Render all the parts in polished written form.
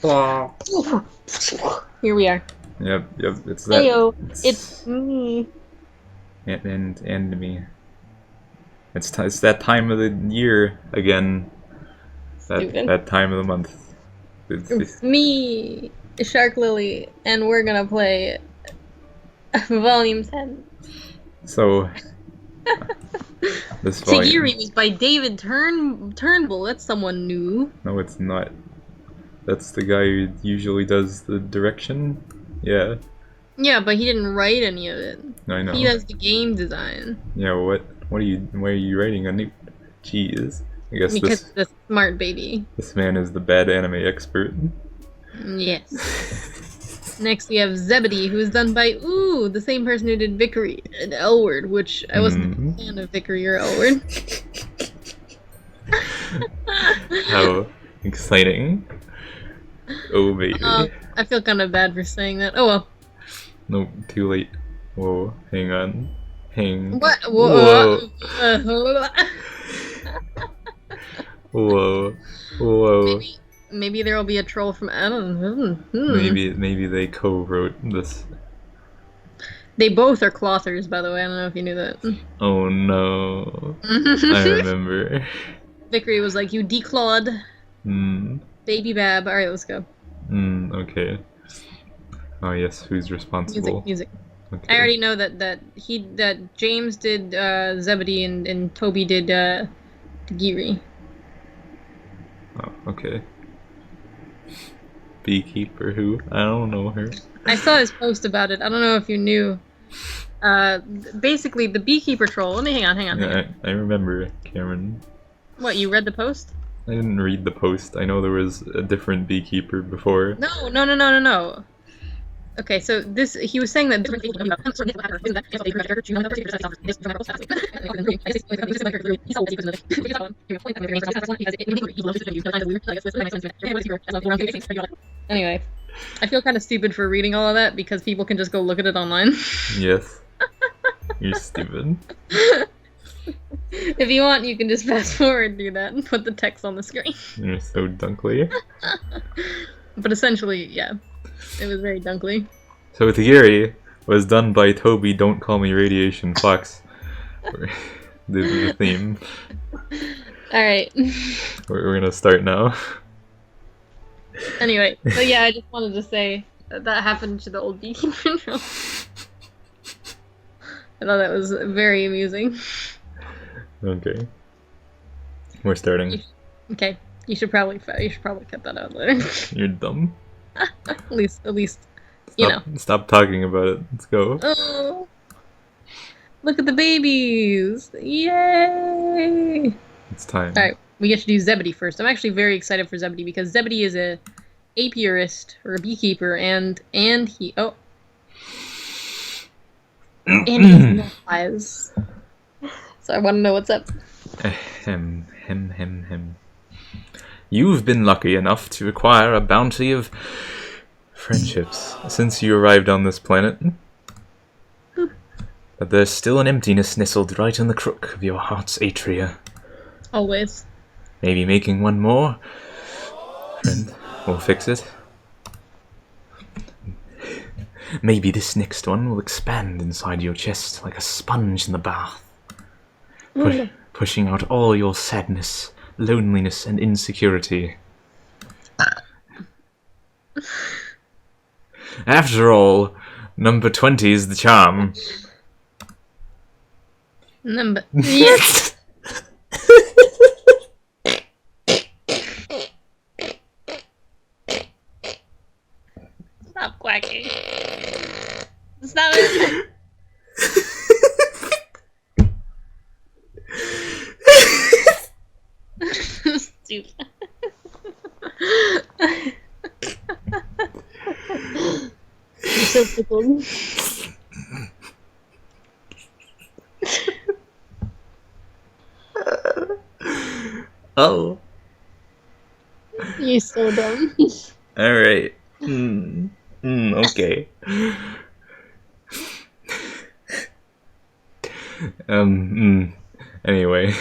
Here we are. Yep, it's that. Heyo, it's me. And me. It's that time of the year again. Stupid. That time of the month. It's me, Shark Lily, and we're gonna play Volume 10. So this volume. Tagiri was by David Turnbull. That's someone new. No, it's not. That's the guy who usually does the direction. Yeah. Yeah, but he didn't write any of it. I know. He does the game design. Yeah. Why are you writing a new? Jeez. I guess because the smart baby. This man is the bad anime expert. Yes. Next we have Zebede, who is done by the same person who did Vickery and Elward, which I wasn't a fan of Vickery or Elward. How exciting! Oh baby. I feel kind of bad for saying that. Oh well. Nope, too late. Whoa, hang on. What? Whoa. Whoa. Maybe there will be a troll from Adam. Maybe they co-wrote this. They both are clothers, by the way. I don't know if you knew that. Oh no. I remember. Vickery was like, you declawed. Baby Bab. Alright, let's go. Okay. Oh yes, who's responsible? Music. Okay. I already know that James did Zebede and Toby did Tagiri. Oh, okay. Beekeeper who? I don't know her. I saw his post about it. I don't know if you knew. Basically, the beekeeper troll. Let me hang on. Yeah, I remember, Cameron. What, you read the post? I didn't read the post. I know there was a different beekeeper before. No. Okay, so he was saying that anyway, I feel kind of stupid for reading all of that because people can just go look at it online. Yes. You're stupid. If you want, you can just fast forward through that and put the text on the screen. You're so dunkly. But essentially, yeah. It was very dunkly. So Tagiri was done by Toby Don't Call Me Radiation Fox. The theme. Alright. We're gonna start now. Anyway, so yeah, I just wanted to say that happened to the old beekeeper. I thought that was very amusing. Okay. We're starting. Okay. You should probably cut that out later. You're dumb. At least, you know. Stop talking about it. Let's go. Oh, look at the babies! Yay! It's time. All right, we get to do Zebede first. I'm actually very excited for Zebede because Zebede is a apiarist or a beekeeper, and he and he has no eyes. So I want to know what's up. You've been lucky enough to acquire a bounty of friendships since you arrived on this planet. But there's still an emptiness nestled right in the crook of your heart's atria. Always. Maybe making one more friend will fix it. Maybe this next one will expand inside your chest like a sponge in the bath. Pushing out all your sadness, loneliness, and insecurity. After all, number 20 is the charm. Yes! Stop quacking. Stop it! Stupid. You're so tickled. Oh. You're so dumb. Alright. Okay. Anyway.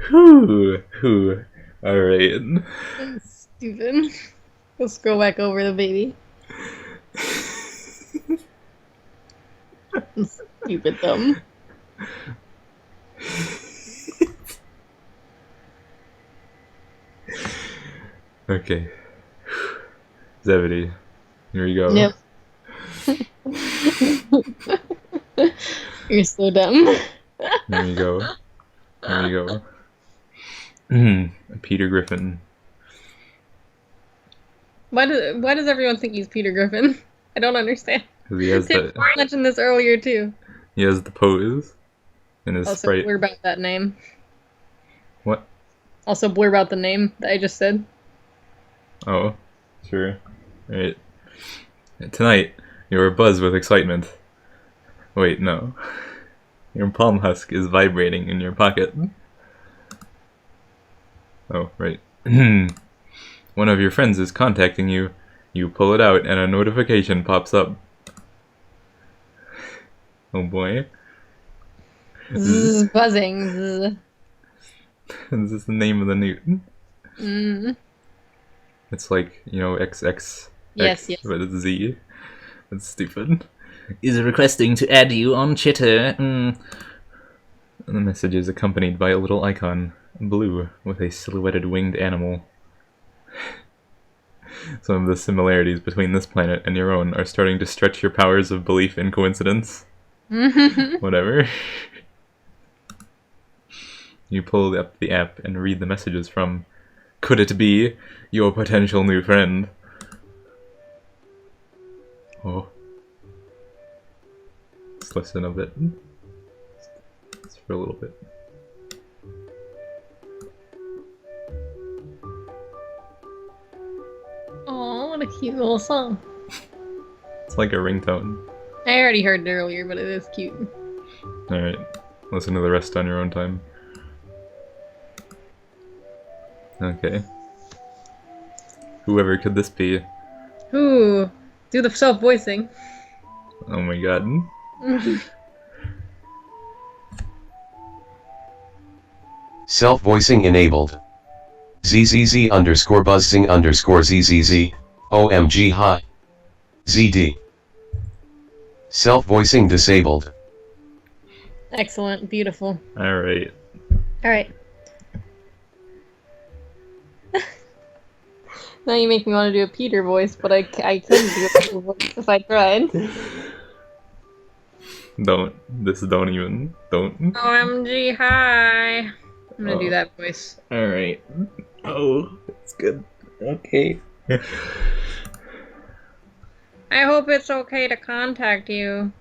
Whew. Alright. Stupid. Let's go back over the baby. Stupid dumb. Okay. Zebede. Here we go. Yep. You're so dumb. Here we go. Here we go. Peter Griffin. Why does everyone think he's Peter Griffin? I don't understand. Because he has Tim mentioned this earlier too. He has the pose. And his Also, sprite. blur about that name. What? Also, blur about the name that I just said. Oh, sure. Right. Tonight, you're abuzz with excitement. Wait, no. Your palm husk is vibrating in your pocket. Oh, right. One of your friends is contacting you. You pull it out and a notification pops up. Oh boy. Zzz, buzzing. Zzz. Is this the name of the newt? Mm. It's like, you know, XX. Yes, yes. But it's Z. That's stupid. Is requesting to add you on Chitter. And the message is accompanied by a little icon, blue, with a silhouetted winged animal. Some of the similarities between this planet and your own are starting to stretch your powers of belief in coincidence. Whatever. You pull up the app and read the messages from Could it be your potential new friend? Oh. Let's listen a bit. Just for a little bit. Oh, what a cute little song. It's like a ringtone. I already heard it earlier, but it is cute. Alright. Listen to the rest on your own time. Okay. Whoever could this be? Ooh, do the self-voicing. Oh my god. Self-voicing enabled. ZZZ underscore buzzing underscore ZZZ. OMG hi. ZD. Self-voicing disabled. Excellent, beautiful. Alright. Alright. Now you make me want to do a Peter voice, but I couldn't do a Peter voice if I tried. Don't even. OMG, hi. I'm gonna do that voice. Alright. Oh, that's good. Okay. I hope it's okay to contact you.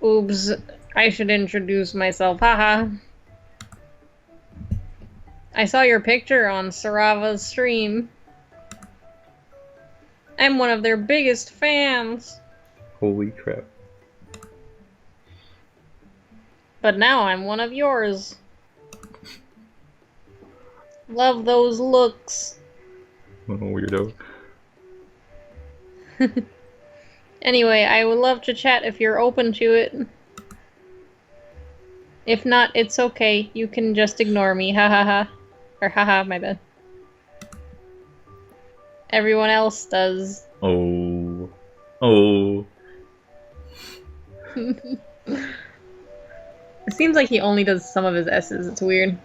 Oops, I should introduce myself, haha. I saw your picture on Sarava's stream. I'm one of their biggest fans. Holy crap. But now I'm one of yours. Love those looks. What a weirdo. Anyway, I would love to chat if you're open to it. If not, it's okay. You can just ignore me. Ha ha ha. Or haha, my bad. Everyone else does. Oh. Oh. It seems like he only does some of his S's. It's weird.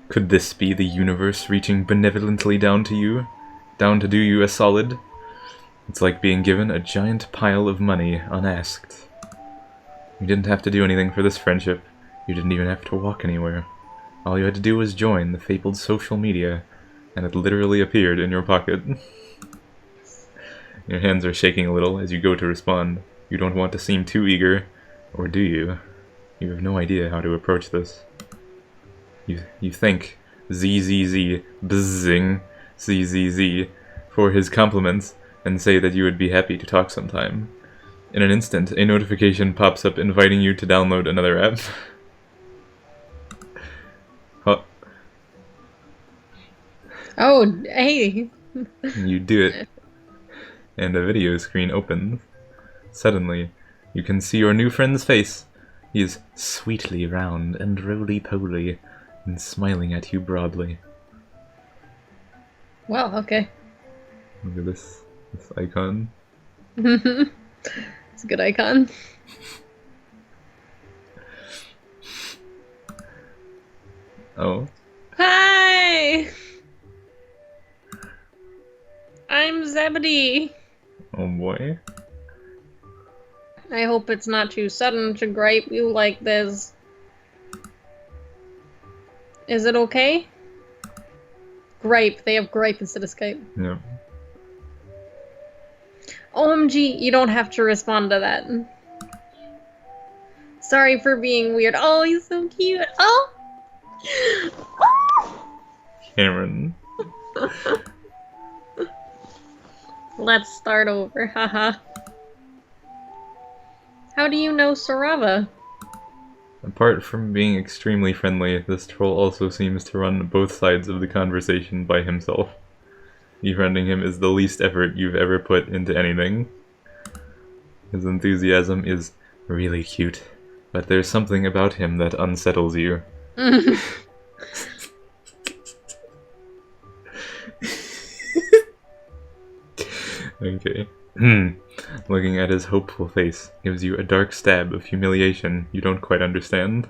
Could this be the universe reaching benevolently down to you? Down to do you a solid? It's like being given a giant pile of money unasked. You didn't have to do anything for this friendship. You didn't even have to walk anywhere. All you had to do was join the fabled social media, and it literally appeared in your pocket. Your hands are shaking a little as you go to respond. You don't want to seem too eager, or do you? You have no idea how to approach this. You thank ZZZ Bzzing ZZZ for his compliments and say that you would be happy to talk sometime. In an instant, a notification pops up inviting you to download another app. Huh. Oh, hey! You do it, and a video screen opens. Suddenly, you can see your new friend's face. He is sweetly round and roly-poly, and smiling at you broadly. Well, okay. Look at this icon. It's a good icon. Oh. Hi! I'm Zebede. Oh boy. I hope it's not too sudden to gripe you like this. Is it okay? Gripe. They have gripe instead of Skype. Yeah. OMG, you don't have to respond to that. Sorry for being weird. Oh, he's so cute. Oh! Cameron. Let's start over, haha. How do you know Sarava? Apart from being extremely friendly, this troll also seems to run both sides of the conversation by himself. Befriending him is the least effort you've ever put into anything. His enthusiasm is really cute, but there's something about him that unsettles you. Okay. Looking at his hopeful face gives you a dark stab of humiliation you don't quite understand.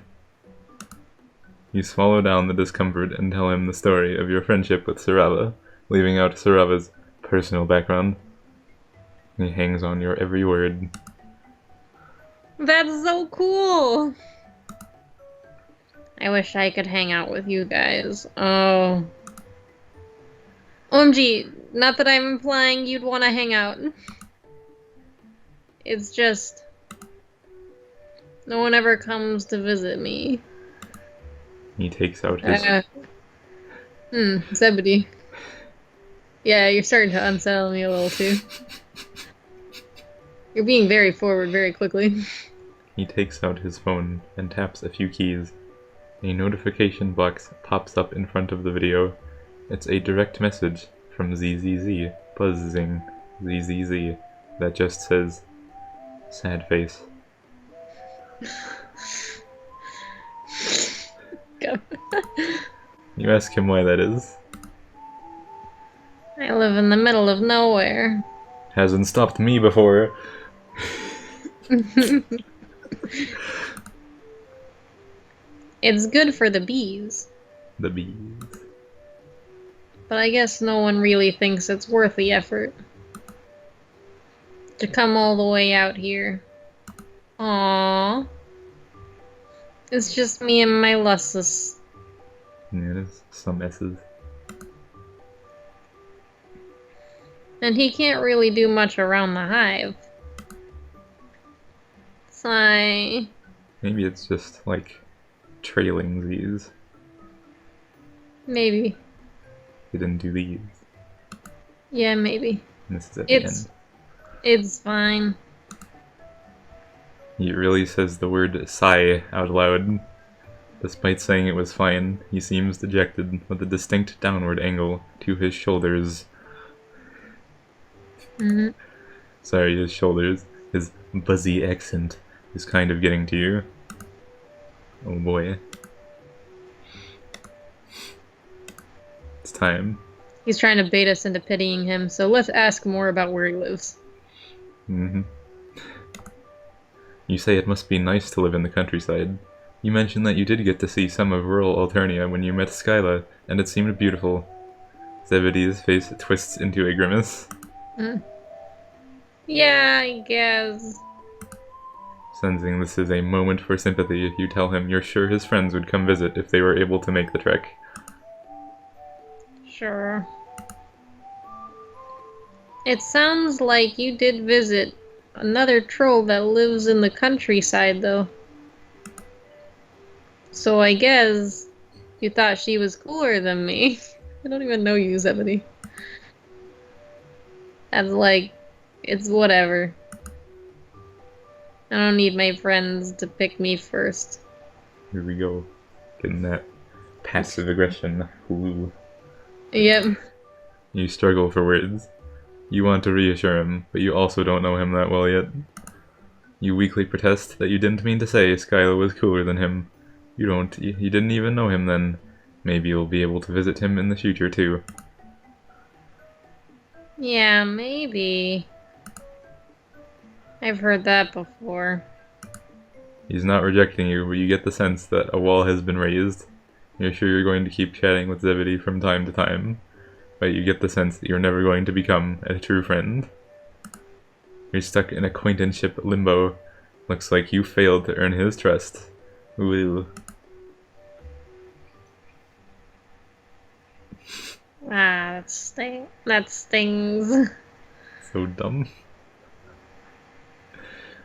You swallow down the discomfort and tell him the story of your friendship with Sarava, leaving out Sarava's personal background. He hangs on your every word. That's so cool! I wish I could hang out with you guys. Oh. OMG, not that I'm implying you'd want to hang out. It's just... no one ever comes to visit me. He takes out his... Zebede. Yeah, you're starting to unsettle me a little too. You're being very forward very quickly. He takes out his phone and taps a few keys. A notification box pops up in front of the video. It's a direct message from ZZZ, buzzing ZZZ, that just says, sad face. Go. You ask him why that is. I live in the middle of nowhere. Hasn't stopped me before. It's good for the bees. The bees. But I guess no one really thinks it's worth the effort to come all the way out here. Aww. It's just me and my lussus. Yeah, there's some S's. And he can't really do much around the hive. Sigh. Maybe it's just like trailing these. Maybe. He didn't do these. Yeah, maybe. And this is at the end. It's fine. He really says the word sigh out loud. Despite saying it was fine, he seems dejected with a distinct downward angle to his shoulders. Sorry, his shoulders. His buzzy accent is kind of getting to you. Oh boy. It's time. He's trying to bait us into pitying him, so let's ask more about where he lives. You say it must be nice to live in the countryside. You mentioned that you did get to see some of rural Alternia when you met Skyla, and it seemed beautiful. Zebede's face twists into a grimace. Yeah, I guess. Sensing this is a moment for sympathy, you tell him you're sure his friends would come visit if they were able to make the trek. Sure. It sounds like you did visit another troll that lives in the countryside, though. So I guess you thought she was cooler than me. I don't even know you, Zebede. That's like, it's whatever. I don't need my friends to pick me first. Here we go. Getting that passive aggression. Ooh. Yep. You struggle for words. You want to reassure him, but you also don't know him that well yet. You weakly protest that you didn't mean to say Skyla was cooler than him. You didn't even know him then. Maybe you'll be able to visit him in the future too. Yeah, maybe. I've heard that before. He's not rejecting you, but you get the sense that a wall has been raised. You're sure you're going to keep chatting with Zebede from time to time, but you get the sense that you're never going to become a true friend. You're stuck in acquaintanceship limbo. Looks like you failed to earn his trust. Ooh. Ah, that stings. So dumb.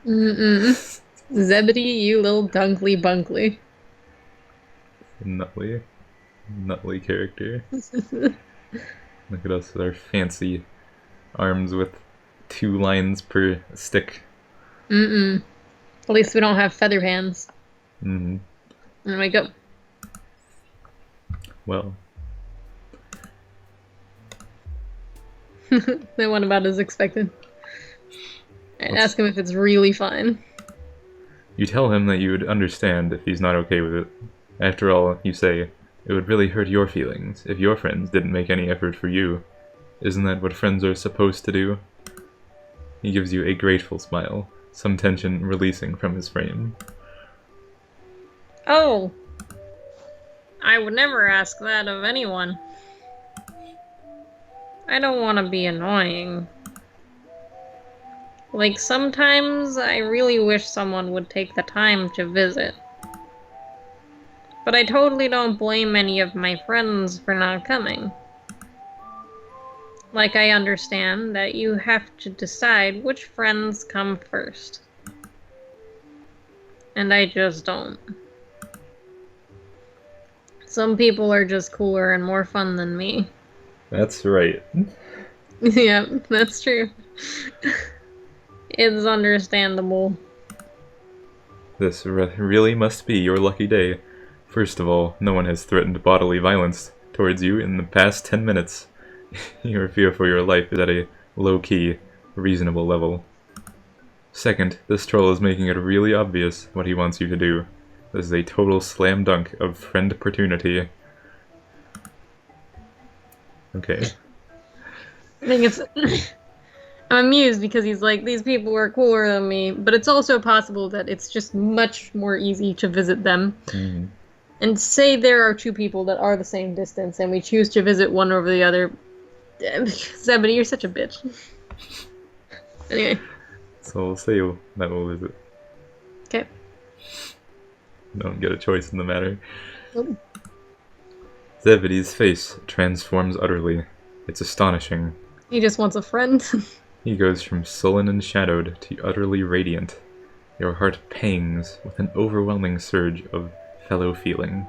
Mm-mm. Zebedee, you little dunkly bunkly. Nutley character. Look at us with our fancy arms with 2 lines per stick. Mm-mm. At least we don't have feather hands. Mm-hmm. There we go. Well. That went about as expected. I'd ask him if it's really fine. You tell him that you would understand if he's not okay with it. After all, you say, it would really hurt your feelings if your friends didn't make any effort for you. Isn't that what friends are supposed to do? He gives you a grateful smile, some tension releasing from his frame. Oh! I would never ask that of anyone. I don't want to be annoying. Like, sometimes I really wish someone would take the time to visit. But I totally don't blame any of my friends for not coming. Like, I understand that you have to decide which friends come first. And I just don't. Some people are just cooler and more fun than me. That's right. Yeah, that's true. It's understandable. This really must be your lucky day. First of all, no one has threatened bodily violence towards you in the past 10 minutes. Your fear for your life is at a low-key, reasonable level. Second, this troll is making it really obvious what he wants you to do. This is a total slam dunk of friend opportunity. Okay. I think it's... I'm amused because he's like, these people are cooler than me, but it's also possible that it's just much more easy to visit them. Mm-hmm. And say there are 2 people that are the same distance, and we choose to visit one over the other. Zebedee, you're such a bitch. Anyway. So we'll say that we'll visit. Okay. Don't get a choice in the matter. Nope. Zebedee's face transforms utterly. It's astonishing. He just wants a friend. He goes from sullen and shadowed to utterly radiant. Your heart pangs with an overwhelming surge of fellow feeling.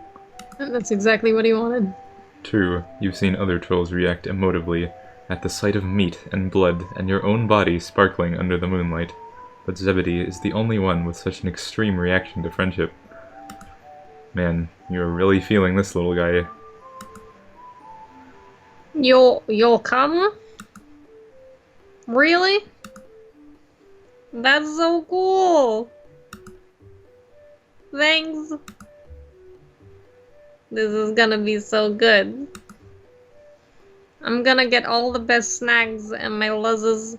That's exactly what he wanted. True, you've seen other trolls react emotively at the sight of meat and blood and your own body sparkling under the moonlight, but Zebedee is the only one with such an extreme reaction to friendship. Man, you're really feeling this little guy. You'll come? Really? That's so cool! Thanks! This is gonna be so good. I'm gonna get all the best snacks and my luzzes.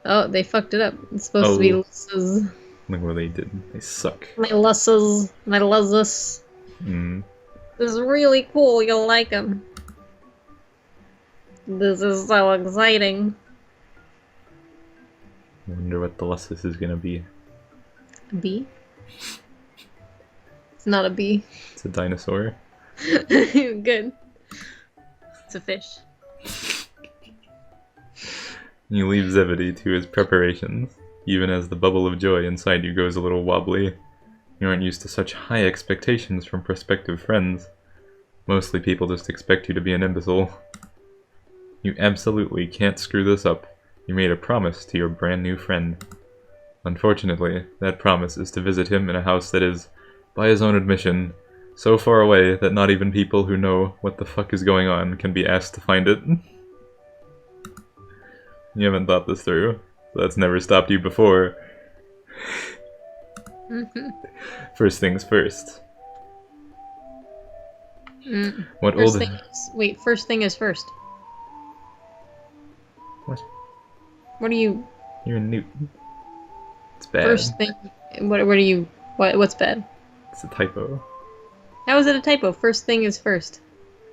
Oh, they fucked it up. It's supposed to be luzzes. Look what they did. They suck. My luzzes. My luzzes. This is really cool. You'll like them. This is so exciting. I wonder what the lussus is gonna be. A bee? It's not a bee. It's a dinosaur. Good. It's a fish. You leave Zebedee to his preparations, even as the bubble of joy inside you goes a little wobbly. You aren't used to such high expectations from prospective friends. Mostly people just expect you to be an imbecile. You absolutely can't screw this up. You made a promise to your brand new friend. Unfortunately, that promise is to visit him in a house that is, by his own admission, so far away that not even people who know what the fuck is going on can be asked to find it. You haven't thought this through. That's never stopped you before. First things first. What First old... thing is, wait, first thing is first. What? What are you... You're in Newton. It's bad. First thing... What are you... What's bad? It's a typo. How is it a typo? First thing is first.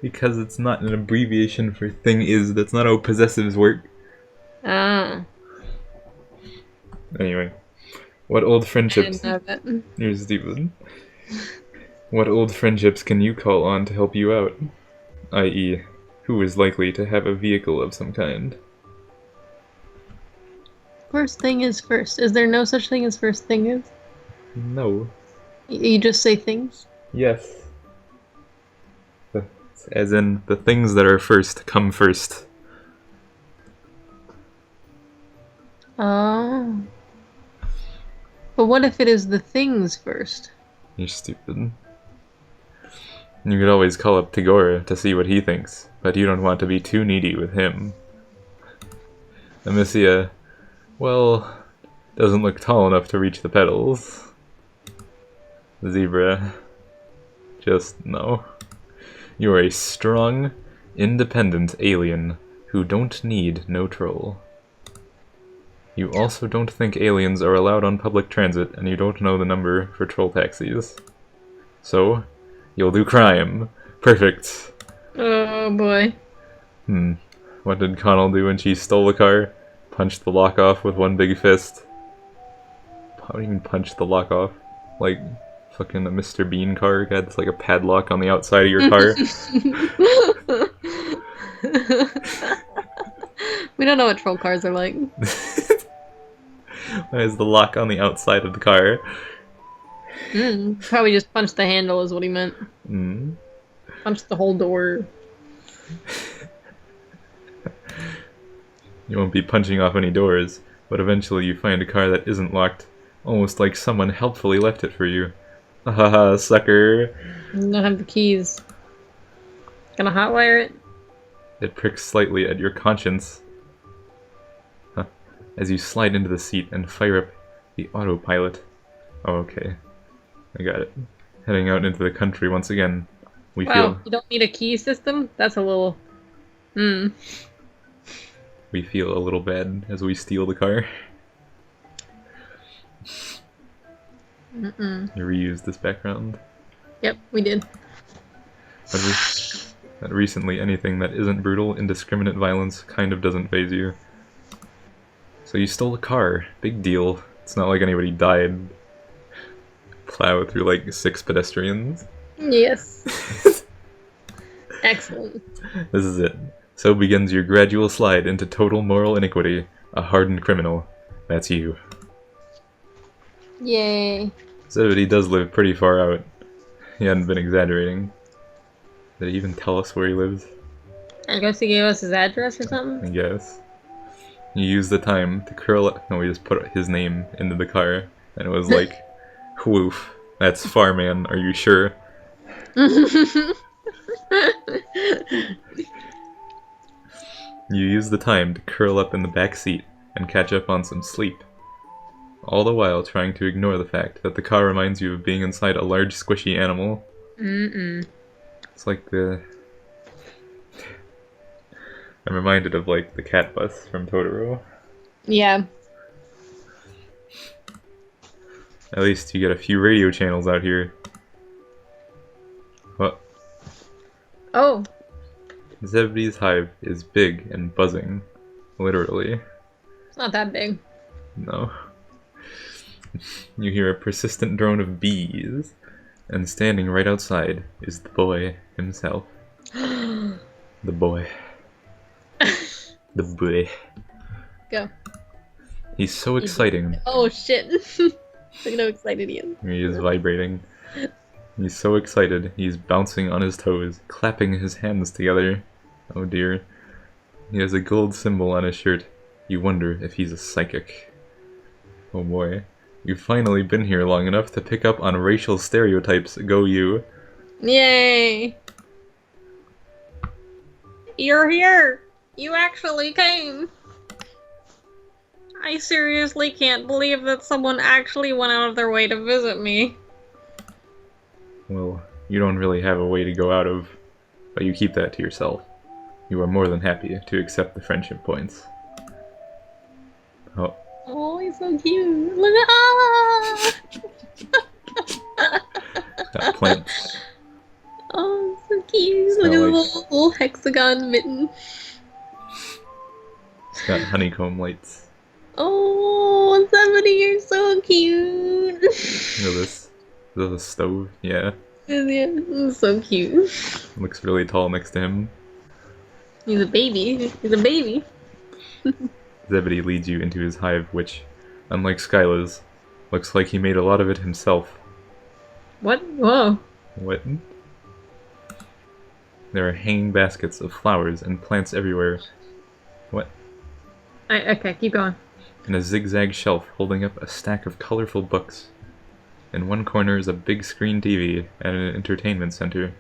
Because it's not an abbreviation for thing is. That's not how possessives work. Ah. Anyway. What old I friendships... didn't know that. You're stupid. What old friendships can you call on to help you out? I.e., who is likely to have a vehicle of some kind? First thing is first. Is there no such thing as first thing is? No. You just say things? Yes. As in, the things that are first come first. Oh. But what if it is the things first? You're stupid. You could always call up Tagore to see what he thinks, but you don't want to be too needy with him. Amicia, well, doesn't look tall enough to reach the pedals. Zebra, just no. You are a strong, independent alien who don't need no troll. You also don't think aliens are allowed on public transit, and you don't know the number for troll taxis. So, you'll do crime. Perfect. Oh boy. What did Connell do when she stole the car? Punched the lock off with one big fist. How do you even punch the lock off? Like, fucking a Mr. Bean car gets like a padlock on the outside of your car. We don't know what troll cars are like. Why is the lock on the outside of the car? Probably just punch the handle is what he meant. Punch the whole door. You won't be punching off any doors, but eventually you find a car that isn't locked, almost like someone helpfully left it for you. Haha, sucker! You don't have the keys. Gonna hotwire it? It pricks slightly at your conscience. As you slide into the seat and fire up the autopilot. Oh, okay. I got it. Heading out into the country once again. We Wow, you don't need a key system? That's a little... We feel a little bad as we steal the car. You reused this background. Yep, we did. But recently anything that isn't brutal, indiscriminate violence kind of doesn't faze you. So you stole a car. Big deal. It's not like anybody died. Plow through like 6 pedestrians. Yes. Excellent. This is it. So begins your gradual slide into total moral iniquity. A hardened criminal. That's you. Yay. Zebede does live pretty far out. He hadn't been exaggerating. Did he even tell us where he lives? I guess he gave us his address or something? I guess. You use the time to curl up. No, we just put his name into the car. And it was like, woof. That's Farman, are you sure? You use the time to curl up in the back seat and catch up on some sleep. All the while trying to ignore the fact that the car reminds you of being inside a large squishy animal. It's like the... I'm reminded of like the cat bus from Totoro. Yeah. At least you get a few radio channels out here. What? Oh. Zebede's hive is big and buzzing. Literally. It's not that big. No. You hear a persistent drone of bees, and standing right outside is the boy himself. The boy. The boy. Go. He's so exciting. Oh shit. Look at how excited he is. He is vibrating. He's so excited, he's bouncing on his toes, clapping his hands together. Oh dear. He has a gold symbol on his shirt. You wonder if he's a psychic. Oh boy. You've finally been here long enough to pick up on racial stereotypes, go you. Yay! You're here! You actually came! I seriously can't believe that someone actually went out of their way to visit me. Well, you don't really have a way to go out of, but you keep that to yourself. You are more than happy to accept the friendship points. Oh. Oh, he's so cute. Look at ah! Got plants. Oh, so cute. Look at the little hexagon mitten. It's got honeycomb lights. Oh, Zebede, you're so cute. Look at this. Is this a stove? Yeah. Yeah, so cute. Looks really tall next to him. He's a baby. He's a baby. Zebede leads you into his hive, which, unlike Skyla's, looks like he made a lot of it himself. What? Whoa. What? There are hanging baskets of flowers and plants everywhere. What? Okay, keep going. And a zigzag shelf holding up a stack of colorful books. In one corner is a big screen TV at an entertainment center.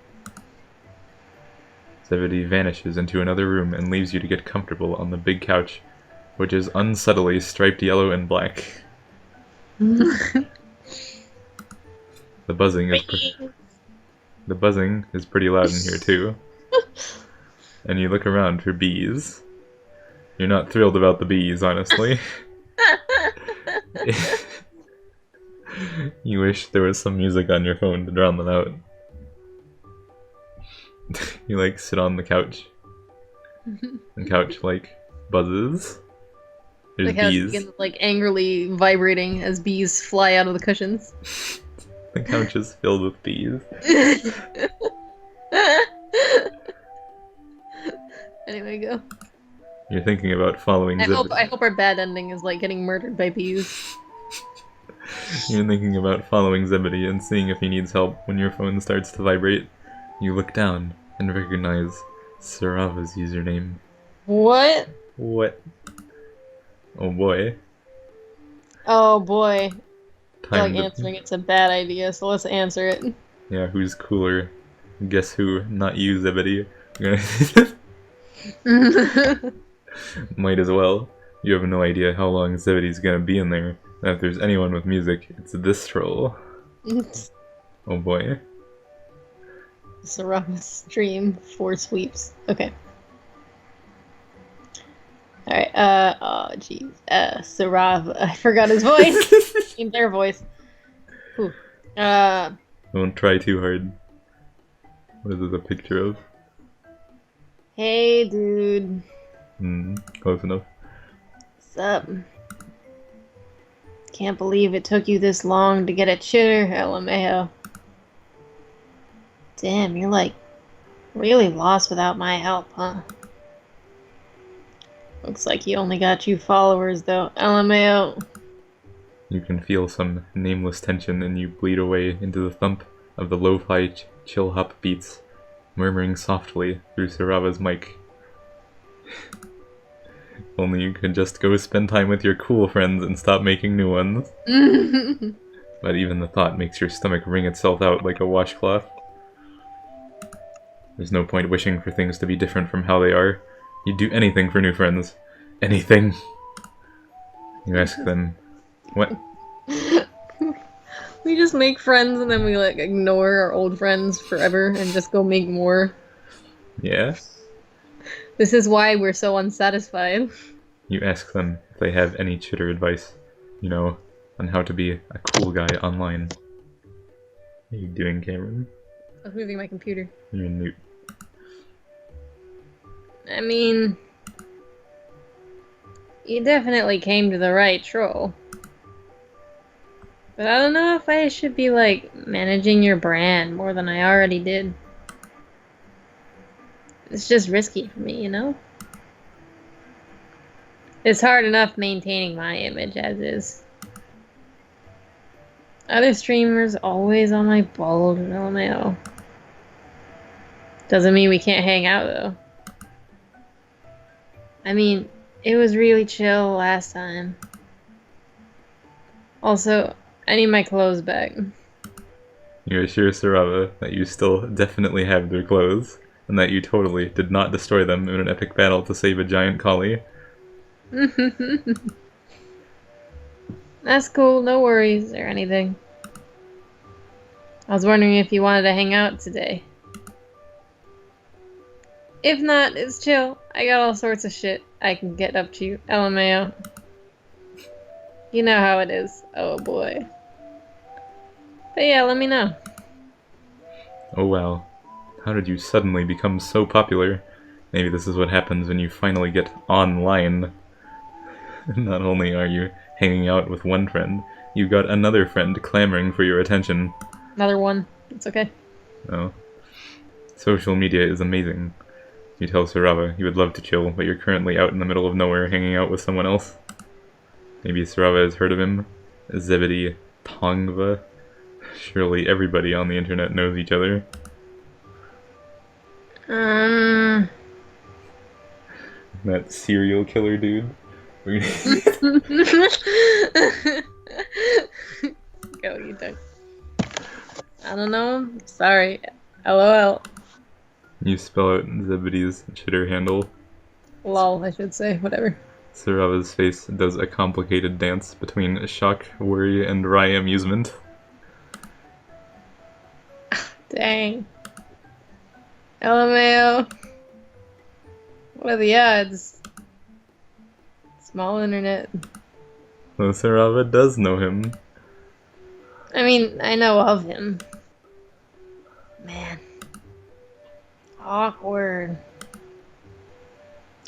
Zebede vanishes into another room and leaves you to get comfortable on the big couch, which is unsubtly striped yellow and black. The buzzing is pretty loud in here too. And you look around for bees. You're not thrilled about the bees, honestly. You wish there was some music on your phone to drown them out. You like sit on the couch. The couch like buzzes. There's the couch bees. begins like angrily vibrating as bees fly out of the cushions. The couch is filled with bees. Anyway, go. You're thinking about following I Zebede. hope our bad ending is like getting murdered by bees. You're thinking about following Zebede and seeing if he needs help when your phone starts to vibrate. You look down and recognize Sarava's username. What? What? Oh boy. Oh boy. I feel Time like answering it's a bad idea, so let's answer it. Yeah, who's cooler? Guess who? Not you, Zebede. Might as well. You have no idea how long Zebede's gonna be in there. And if there's anyone with music, it's this troll. Oh boy. Sarava's stream 4 sweeps. Okay. Alright, oh jeez. Sarava. I forgot his voice. Their voice. Whew. Don't try too hard. What is this a picture of? Hey, dude. Close enough. What's up? Can't believe it took you this long to get a chitter, LMAO. Damn, you're like really lost without my help, huh? Looks like you only got 2 followers, though. LMAO. You can feel some nameless tension and you bleed away into the thump of the lo-fi chill hop beats, murmuring softly through Sarava's mic. Only you could just go spend time with your cool friends and stop making new ones. But even the thought makes your stomach wring itself out like a washcloth. There's no point wishing for things to be different from how they are. You'd do anything for new friends. Anything. You ask them, what? We just make friends and then we like ignore our old friends forever and just go make more. Yeah? This is why we're so unsatisfied. You ask them if they have any chitter advice, you know, on how to be a cool guy online. What are you doing, Cameron? I was moving my computer. You're a newt. I mean, you definitely came to the right troll. But I don't know if I should be, like, managing your brand more than I already did. It's just risky for me, you know? It's hard enough maintaining my image as is. Other streamers always on my bald LMAO. Doesn't mean we can't hang out, though. I mean, it was really chill last time. Also, I need my clothes back. You assure Sarava that you still definitely have their clothes, and that you totally did not destroy them in an epic battle to save a giant collie. That's cool, no worries or anything. I was wondering if you wanted to hang out today. If not, it's chill. I got all sorts of shit I can get up to. LMAO. You know how it is. Oh boy. But yeah, let me know. Oh wow. How did you suddenly become so popular? Maybe this is what happens when you finally get online. Not only are you hanging out with one friend, you've got another friend clamoring for your attention. Another one. It's okay. Oh. Social media is amazing. You tell Sarava you would love to chill, but you're currently out in the middle of nowhere hanging out with someone else. Maybe Sarava has heard of him. Zebede Tongva. Surely everybody on the internet knows each other. That serial killer dude. Go, you duck. I don't know. Sorry. LOL. You spell out Zebede's Twitter handle. Lol, I should say. Whatever. Sarava's face does a complicated dance between shock, worry, and wry amusement. Dang. LMAO. What are the odds? Small internet. Though Sarava does know him. I mean, I know of him. Man. Awkward.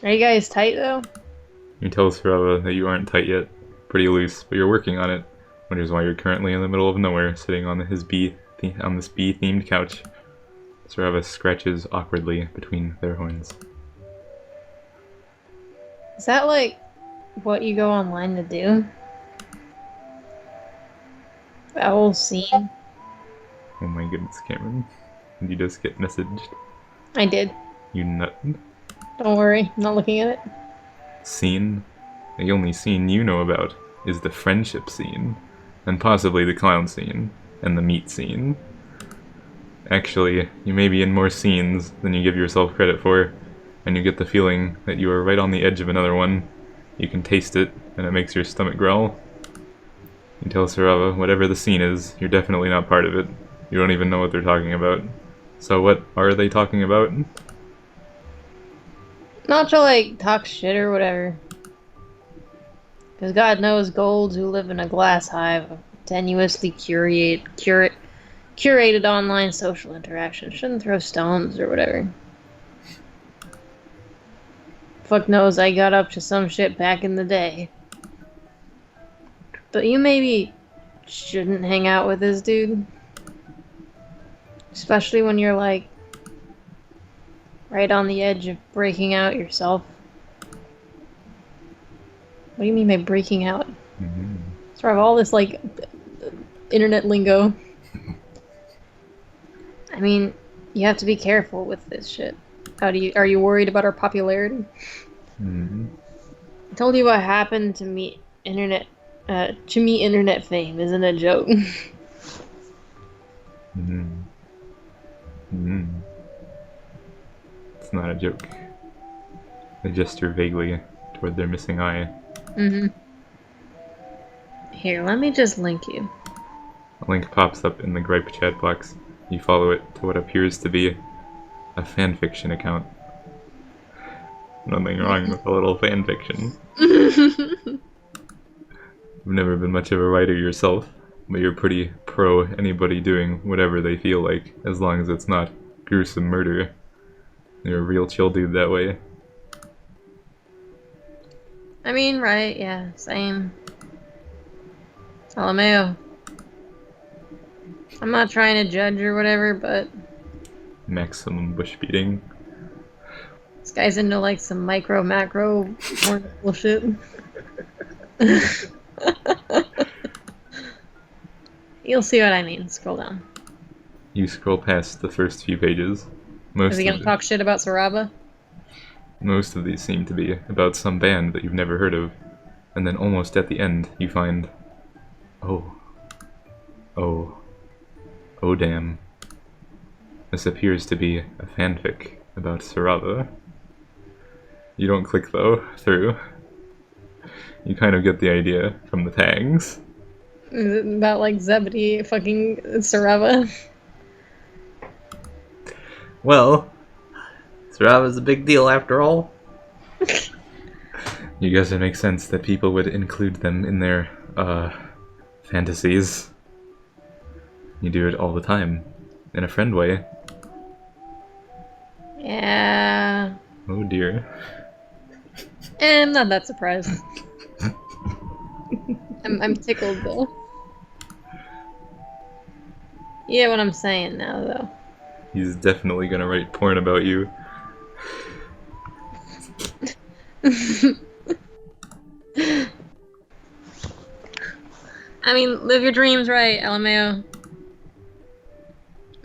Are you guys tight though? You tell Sarava that you aren't tight yet. Pretty loose, but you're working on it. Which is why you're currently in the middle of nowhere, sitting on this bee-themed couch. Sarava scratches awkwardly between their horns. Is that like what you go online to do? That whole scene? Oh my goodness, Cameron. Did you just get messaged? I did. You nut. Don't worry, I'm not looking at it. Scene? The only scene you know about is the friendship scene, and possibly the clown scene, and the meat scene. Actually, you may be in more scenes than you give yourself credit for, and you get the feeling that you are right on the edge of another one. You can taste it, and it makes your stomach growl. You tell Sarava, whatever the scene is, you're definitely not part of it. You don't even know what they're talking about. So what are they talking about? Not to like talk shit or whatever. Because God knows golds who live in a glass hive of tenuously curated online social interaction shouldn't throw stones or whatever. Fuck knows I got up to some shit back in the day. But you maybe shouldn't hang out with this dude. Especially when you're like right on the edge of breaking out yourself. What do you mean by breaking out? Mm-hmm. Sort of all this like internet lingo. I mean, you have to be careful with this shit. Are you worried about our popularity? Mm-hmm. I told you what happened to me internet fame isn't a joke. Mm-hmm. Mm-hmm. It's not a joke. They gesture vaguely toward their missing eye. Mm-hmm. Here, let me just link you. A link pops up in the gripe chat box. You follow it to what appears to be a fanfiction account. Nothing wrong with a little fanfiction. You've never been much of a writer yourself, but you're pretty pro anybody doing whatever they feel like, as long as it's not gruesome murder. You're a real chill dude that way. I mean, right, yeah, same. LMAO. I'm not trying to judge or whatever, but Maximum bush beating. this guy's into like some micro macro bullshit. You'll see what I mean. Scroll down. You scroll past the first few pages. Is he gonna talk shit about Saraba? Most of these seem to be about some band that you've never heard of, and then almost at the end you find, oh damn. This appears to be a fanfic about Saraba. You don't click though, through. You kind of get the idea from the tags. Is it about like Zebede fucking Sarava? Well, Sarava's a big deal after all. You guess it makes sense that people would include them in their, fantasies. You do it all the time. In a friend way. Yeah. Oh dear. I'm not that surprised. I'm tickled though. Yeah, what I'm saying now though. He's definitely gonna write porn about you. I mean, live your dreams right, LMAO.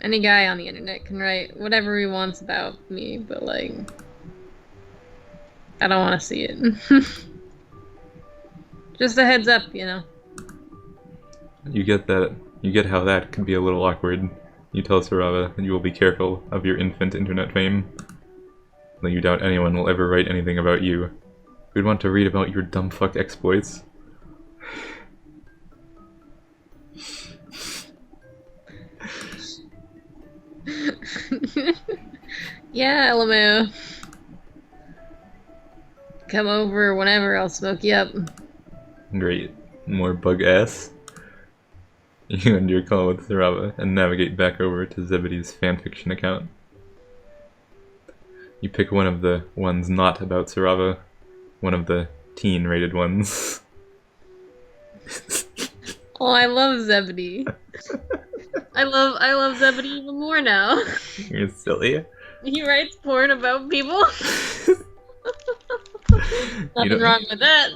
Any guy on the internet can write whatever he wants about me, but like, I don't want to see it. Just a heads up, you know. You get that. You get how that can be a little awkward. You tell Sarava that you will be careful of your infant internet fame. That you doubt anyone will ever write anything about you. We'd want to read about your dumb fuck exploits. Yeah, LMAO. Come over whenever, I'll smoke you up. Great. More bug ass. You end your call with Sarava and navigate back over to Zebede's fanfiction account. You pick one of the ones not about Sarava. One of the teen-rated ones. Oh, I love Zebede. I love Zebede even more now. You're silly. He writes porn about people. Nothing wrong with that.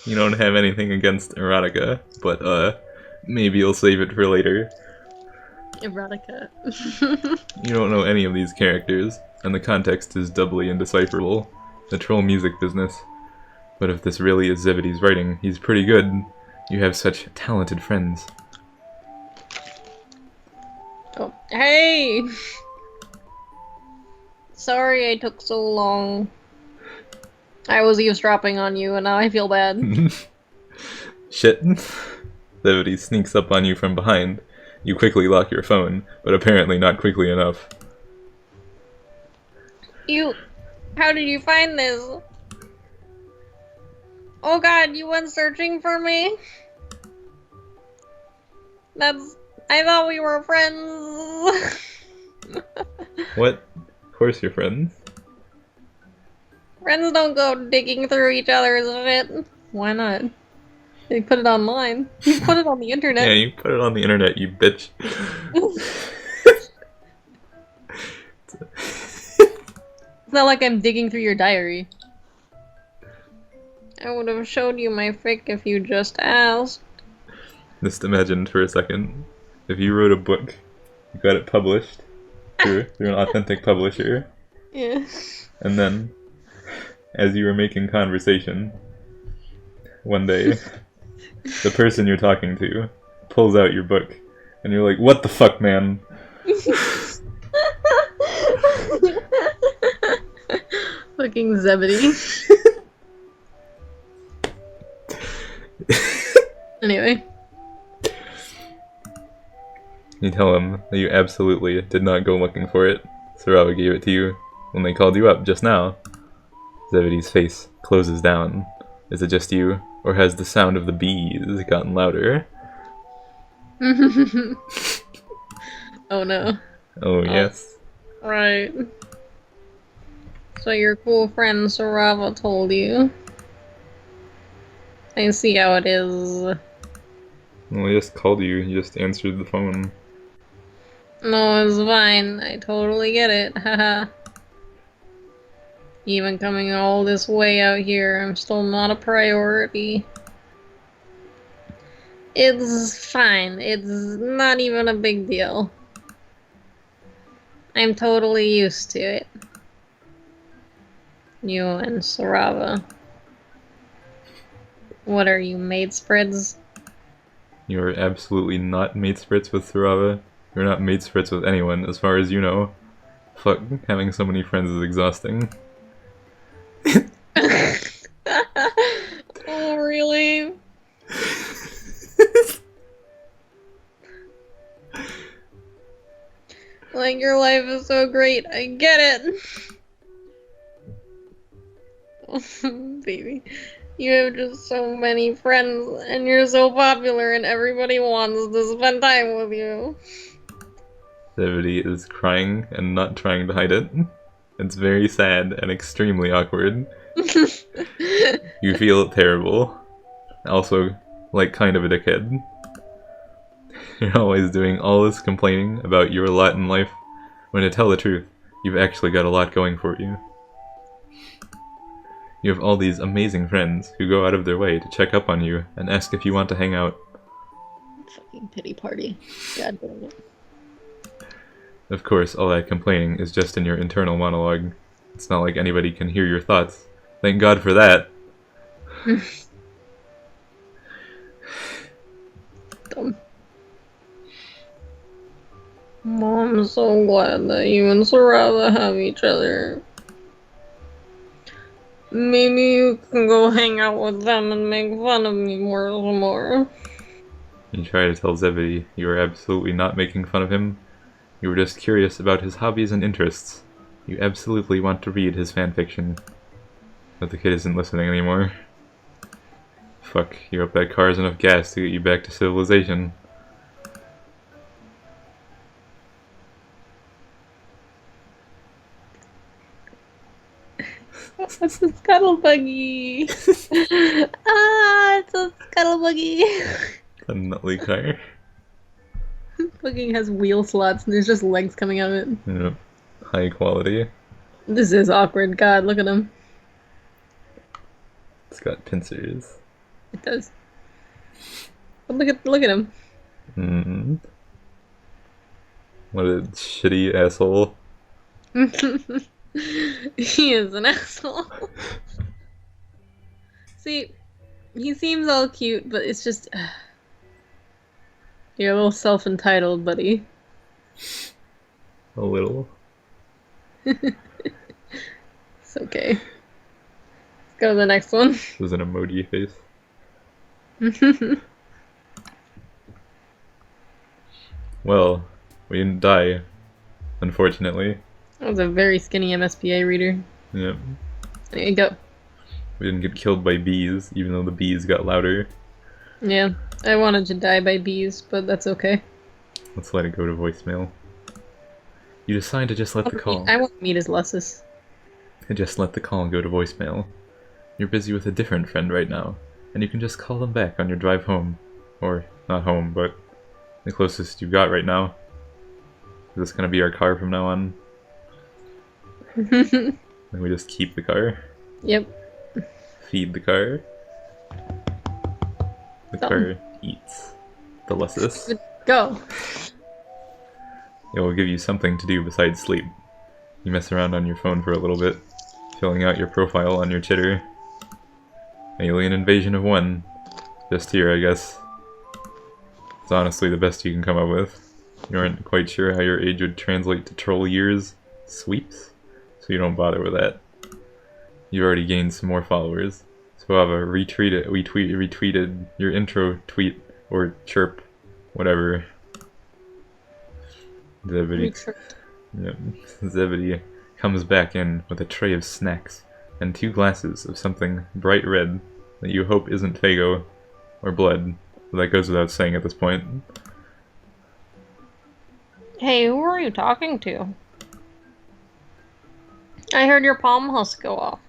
You don't have anything against erotica, but maybe you'll save it for later. Erotica. You don't know any of these characters, and the context is doubly indecipherable. The troll music business. But if this really is Zebede's writing, he's pretty good. You have such talented friends. Oh, hey! Sorry I took so long. I was eavesdropping on you and now I feel bad. Shit. Zebede sneaks up on you from behind. You quickly lock your phone, but apparently not quickly enough. How did you find this? Oh god, you went searching for me? I thought we were friends. What? Of course you're friends. Friends don't go digging through each other's shit. Why not? They put it online. You put it on the internet. Yeah, you put it on the internet, you bitch. It's not like I'm digging through your diary. I would have showed you my fic if you just asked. Just imagine for a second, if you wrote a book, you got it published through an authentic publisher, Yeah. and then, as you were making conversation, one day, the person you're talking to pulls out your book, and you're like, "What the fuck, man?" Fucking Zebede. Anyway. You tell him that you absolutely did not go looking for it. Sarava gave it to you when they called you up just now. Zebede's face closes down. Is it just you, or has the sound of the bees gotten louder? Oh no. Oh yes. Right. So your cool friend Sarava told you. I see how it is. Well, he just called you. You just answered the phone. No, it's fine. I totally get it. Haha. Even coming all this way out here, I'm still not a priority. It's fine. It's not even a big deal. I'm totally used to it. You and Sarava. What are you, maid spreads? You're absolutely not mate sprits with Sarava. You're not mate sprits with anyone, as far as you know. Fuck, having so many friends is exhausting. Oh, really? Like, your life is so great. I get it. Baby. You have just so many friends, and you're so popular, and everybody wants to spend time with you. Zebede is crying and not trying to hide it. It's very sad and extremely awkward. You feel terrible. Also, like, kind of a dickhead. You're always doing all this complaining about your lot in life, when to tell the truth, you've actually got a lot going for you. You have all these amazing friends who go out of their way to check up on you and ask if you want to hang out. Fucking pity party. God damn it. Of course, all that complaining is just in your internal monologue. It's not like anybody can hear your thoughts. Thank God for that. Dumb. Mom, I'm so glad that you and Sarada have each other. Maybe you can go hang out with them and make fun of me more. You try to tell Zebede you are absolutely not making fun of him. You were just curious about his hobbies and interests. You absolutely want to read his fanfiction. But the kid isn't listening anymore. Fuck, you hope that car has enough gas to get you back to civilization. It's a scuttle buggy. It's a scuttle buggy. A Nutley car. Fucking has wheel slots and there's just legs coming out of it. Yep. High quality. This is awkward. God, look at him. It's got pincers. It does. But look at him. What a shitty asshole. He is an asshole. See, he seems all cute, but it's just... You're a little self-entitled, buddy. A little. It's okay. Let's go to the next one. This is an emoji face. Well, we didn't die, unfortunately. That was a very skinny MSPA reader. Yep. There you go. We didn't get killed by bees, even though the bees got louder. Yeah, I wanted to die by bees, but that's okay. Let's let it go to voicemail. You decide to just let the call. I want to meet his Lussus. Just let the call go to voicemail. You're busy with a different friend right now, and you can just call them back on your drive home. Or, not home, but the closest you've got right now. Is this gonna be our car from now on? And we just keep the car? Yep. Feed the car? The car eats the Lussus. Go. It will give you something to do besides sleep. You mess around on your phone for a little bit, filling out your profile on your Chitter. Alien Invasion of 1. Just here, I guess. It's honestly the best you can come up with. You aren't quite sure how your age would translate to troll years. Sweeps? So you don't bother with that. You've already gained some more followers. So I've retweeted your intro tweet, or chirp, whatever. Zebede comes back in with a tray of snacks and 2 glasses of something bright red that you hope isn't Fago or blood. But that goes without saying at this point. Hey, who are you talking to? I heard your palm husk go off.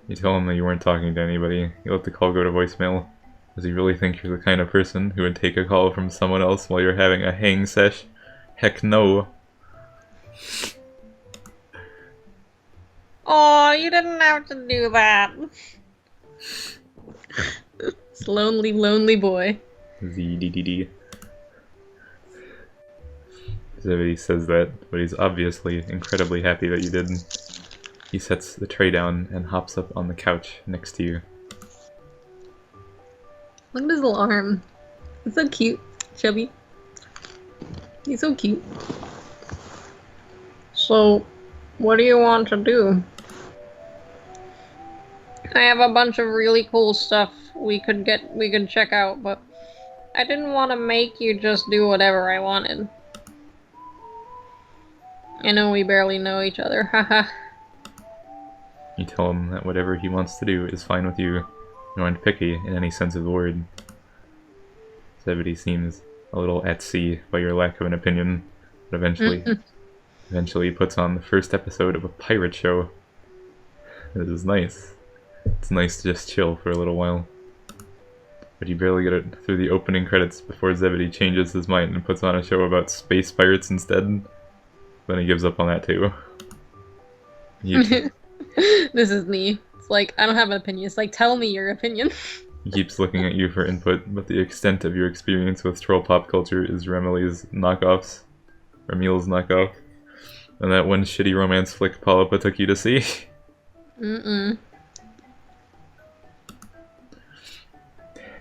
You tell him that you weren't talking to anybody. You let the call go to voicemail. Does he really think you're the kind of person who would take a call from someone else while you're having a hang sesh? Heck no. Oh, you didn't have to do that. It's lonely, lonely boy. ZDDD. Zebede says that, but he's obviously incredibly happy that you did. He sets the tray down and hops up on the couch next to you. Look at his little arm. It's so cute, chubby. He's so cute. So, what do you want to do? I have a bunch of really cool stuff we could check out, but I didn't want to make you just do whatever I wanted. I know we barely know each other, haha. You tell him that whatever he wants to do is fine with you. You aren't picky in any sense of the word. Zebede seems a little at sea by your lack of an opinion, but eventually he puts on the first episode of a pirate show. This is nice. It's nice to just chill for a little while. But you barely get it through the opening credits before Zebede changes his mind and puts on a show about space pirates instead. Then he gives up on that too. This is me. It's like, I don't have an opinion. It's like, tell me your opinion. He keeps looking at you for input, but the extent of your experience with troll pop culture is Remil's knockoff, and that one shitty romance flick Paula took you to see.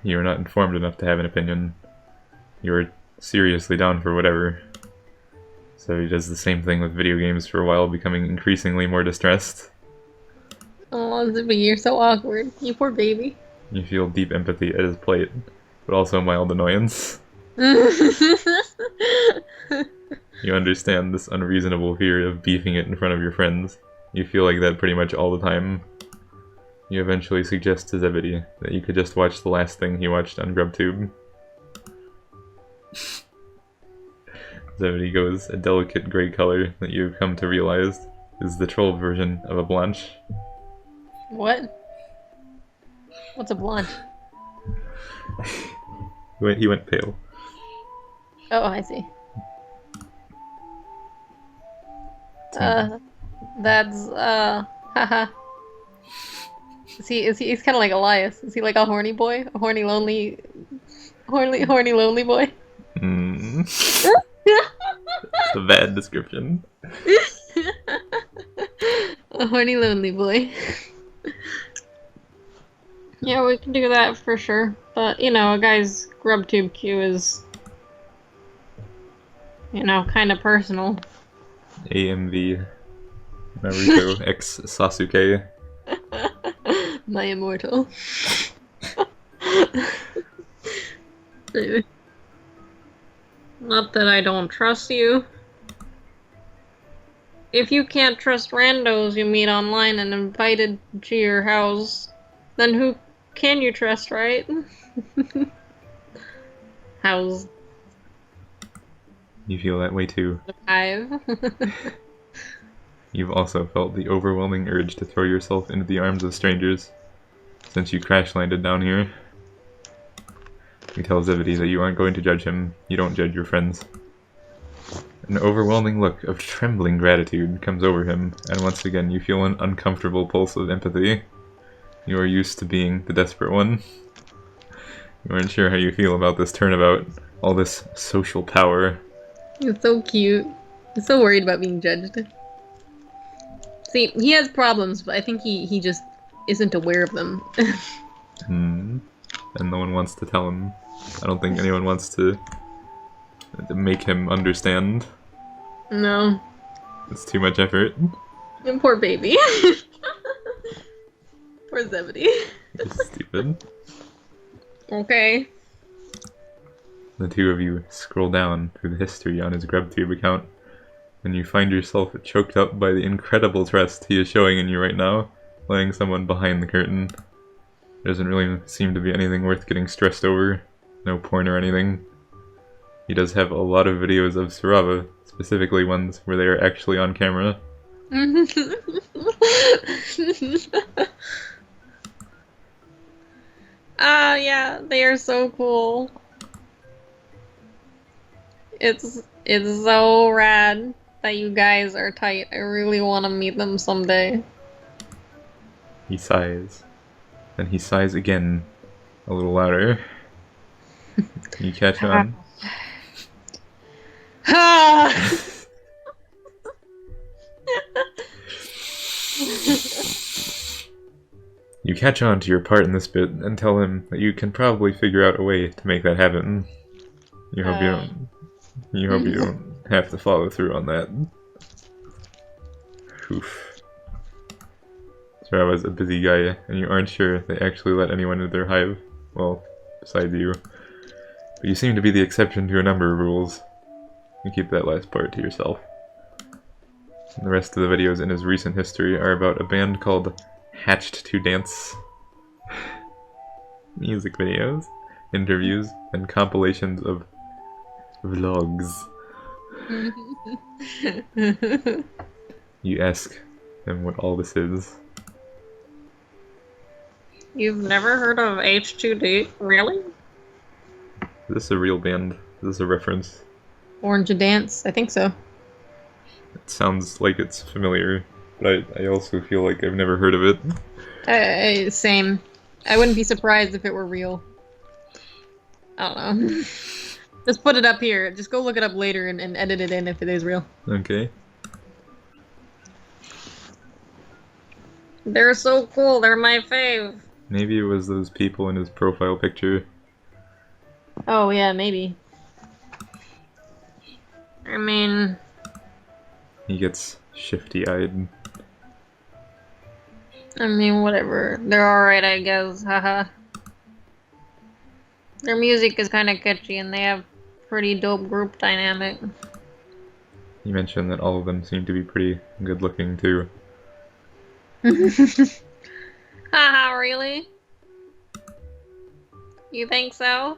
You are not informed enough to have an opinion. You are seriously down for whatever. So he does the same thing with video games for a while, becoming increasingly more distressed. Oh, Zippy, you're so awkward. You poor baby. You feel deep empathy at his plight, but also mild annoyance. You understand this unreasonable fear of beefing it in front of your friends. You feel like that pretty much all the time. You eventually suggest to Zebede that you could just watch the last thing he watched on GrubTube. Zebede goes a delicate gray color that you've come to realize is the troll version of a blanche. What? What's a blanche? He went pale. Oh, I see. Haha. He's kind of like Elias. Is he like a horny boy? A horny, lonely boy? That's a bad description. A horny, lonely boy. Yeah, we can do that for sure. But, you know, a guy's GrubTube queue is, you know, kind of personal. AMV Naruto X Sasuke. My immortal. Not that I don't trust you. If you can't trust randos you meet online and invited to your house, then who can you trust, right? House. You feel that way too. Hive. You've also felt the overwhelming urge to throw yourself into the arms of strangers since you crash landed down here. You tell Zebede that you aren't going to judge him. You don't judge your friends. An overwhelming look of trembling gratitude comes over him, and once again you feel an uncomfortable pulse of empathy. You are used to being the desperate one. You aren't sure how you feel about this turnabout, all this social power. He's so cute. He's so worried about being judged. See, he has problems, but I think he just isn't aware of them. And no one wants to tell him. I don't think anyone wants to make him understand. No. It's too much effort. And poor baby. Poor Zebede. It's stupid. Okay. The two of you scroll down through the history on his GrubTube account, and you find yourself choked up by the incredible trust he is showing in you right now, laying someone behind the curtain. There doesn't really seem to be anything worth getting stressed over. No porn or anything. He does have a lot of videos of Sarava, specifically ones where they are actually on camera. Yeah, they are so cool. It's so rad that you guys are tight. I really want to meet them someday. He sighs. Then he sighs again, a little louder. You catch on? You catch on to your part in this bit and tell him that you can probably figure out a way to make that happen. You hope you don't have to follow through on that. Oof. So I was a busy guy, and you aren't sure if they actually let anyone into their hive. Well, besides you. But you seem to be the exception to a number of rules. You keep that last part to yourself. The rest of the videos in his recent history are about a band called Hatched to Dance. Music videos, interviews, and compilations of vlogs. You ask him what all this is. You've never heard of H2D? Really? Is this a real band? Is this a reference? Orange Dance? I think so. It sounds like it's familiar, but I also feel like I've never heard of it. Same. I wouldn't be surprised if it were real. I don't know. Just put it up here. Just go look it up later and edit it in if it is real. Okay. They're so cool. They're my fave. Maybe it was those people in his profile picture. Oh, yeah, maybe. I mean... He gets shifty-eyed. I mean, whatever. They're alright, I guess. Haha. Their music is kind of catchy, and they have pretty dope group dynamic. You mentioned that all of them seem to be pretty good-looking, too. Haha, really? You think so?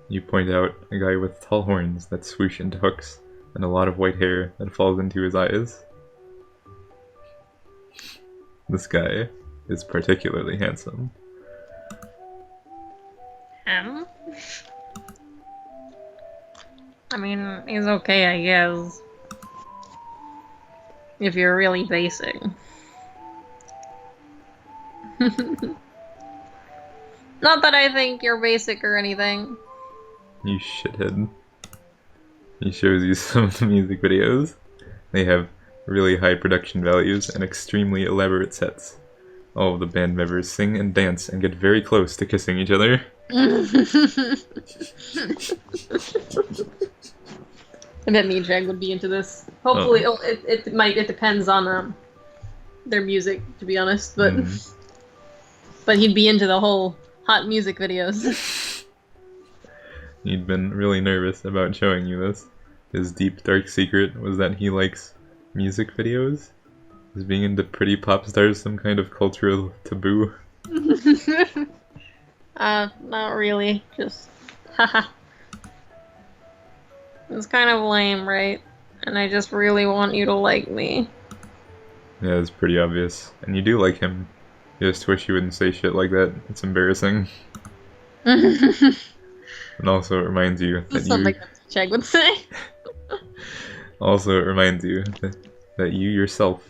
You point out a guy with tall horns that swoosh into hooks, and a lot of white hair that falls into his eyes. This guy is particularly handsome. I mean, he's okay, I guess. If you're really basic. Not that I think you're basic or anything. You shithead. He shows you some of the music videos. They have really high production values and extremely elaborate sets. All of the band members sing and dance and get very close to kissing each other. I bet me and Jag would be into this. Hopefully, it depends on their music, to be honest, but but he'd be into the whole hot music videos. He'd been really nervous about showing you this. His deep, dark secret was that he likes music videos. Is being into pretty pop stars some kind of cultural taboo? Not really. Just, haha. It's kind of lame, right? And I just really want you to like me. Yeah, it's pretty obvious. And you do like him. You just wish you wouldn't say shit like that. It's embarrassing. And also it reminds you that Something like Chegg would say. Also it reminds you that you yourself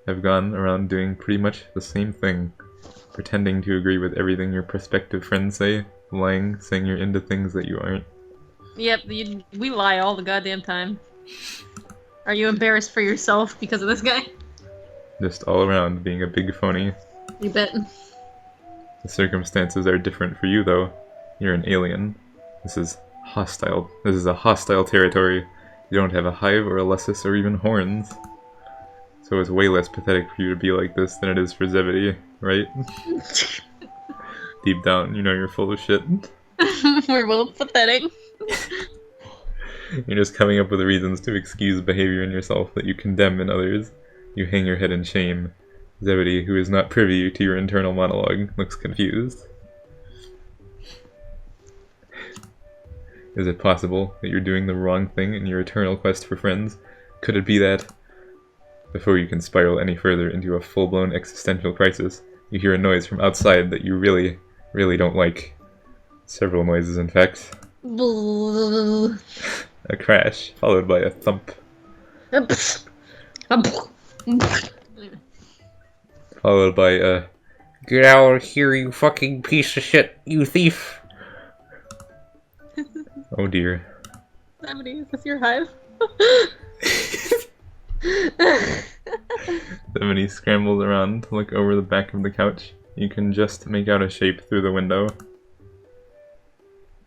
have gone around doing pretty much the same thing. Pretending to agree with everything your prospective friends say. Lying, saying you're into things that you aren't. Yep, we lie all the goddamn time. Are you embarrassed for yourself because of this guy? Just all around being a big phony. You bet. The circumstances are different for you though. You're an alien. This is hostile. This is a hostile territory. You don't have a hive or a lessus or even horns. So it's way less pathetic for you to be like this than it is for Zebede, right? Deep down, you know you're full of shit. We're both pathetic. You're just coming up with reasons to excuse behavior in yourself that you condemn in others. You hang your head in shame. Zebede, who is not privy to your internal monologue, looks confused. Is it possible that you're doing the wrong thing in your eternal quest for friends? Could it be that? Before you can spiral any further into a full-blown existential crisis, you hear a noise from outside that you really, really don't like. Several noises, in fact. A crash, followed by a thump. Followed by a "Get out of here, you fucking piece of shit, you thief!" Oh dear. Zebede, is this your hive? Zebede scrambles around to look over the back of the couch. You can just make out a shape through the window.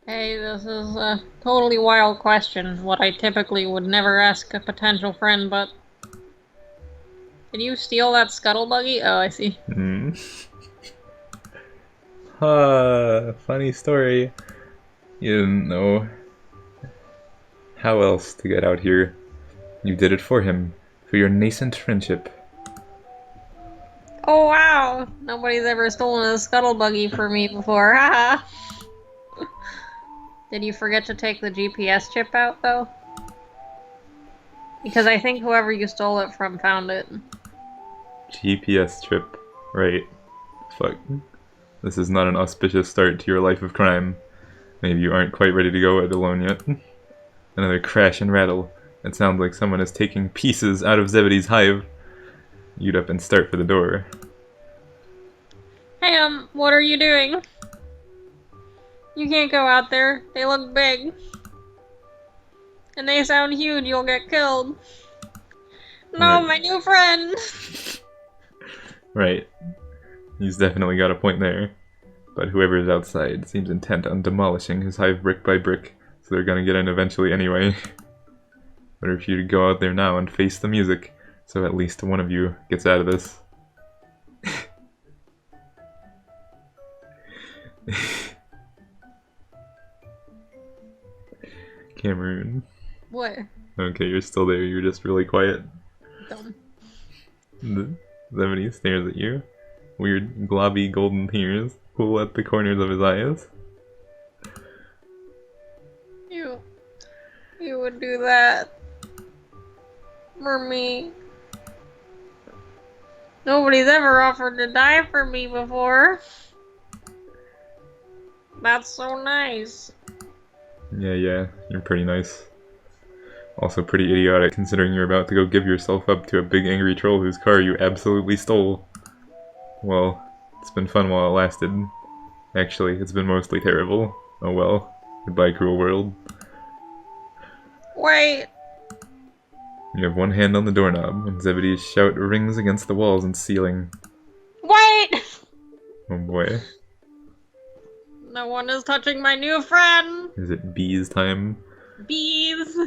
Hey, this is a totally wild question, what I typically would never ask a potential friend, but... Did you steal that scuttle buggy? Oh, I see. Funny story. You didn't know how else to get out here. You did it for him. for your nascent friendship. Oh wow! Nobody's ever stolen a scuttle buggy from me before. Haha. Did you forget to take the GPS chip out though? Because I think whoever you stole it from found it. GPS chip. Right. Fuck. This is not an auspicious start to your life of crime. Maybe you aren't quite ready to go it alone yet. Another crash and rattle. It sounds like someone is taking pieces out of Zebede's hive. You'd up and start for the door. Hey, what are you doing? You can't go out there. They look big. And they sound huge, you'll get killed. No, Right. my new friend! Right. He's definitely got a point there. But whoever is outside seems intent on demolishing his hive brick by brick, so they're gonna get in eventually anyway. Better if you to go out there now and face the music, so at least one of you gets out of this. Cameroon. What? Okay, you're still there, you're just really quiet. Dumb. Zebede stares at you. Weird, globby golden tears pool at the corners of his eyes. You would do that. For me. Nobody's ever offered to die for me before. That's so nice. Yeah, you're pretty nice. Also pretty idiotic considering you're about to go give yourself up to a big angry troll whose car you absolutely stole. Well, it's been fun while it lasted. Actually, it's been mostly terrible. Oh well. Goodbye, cruel world. Wait. You have one hand on the doorknob when Zebede's shout rings against the walls and ceiling. Wait! Oh boy. No one is touching my new friend! Is it bees time? Bees!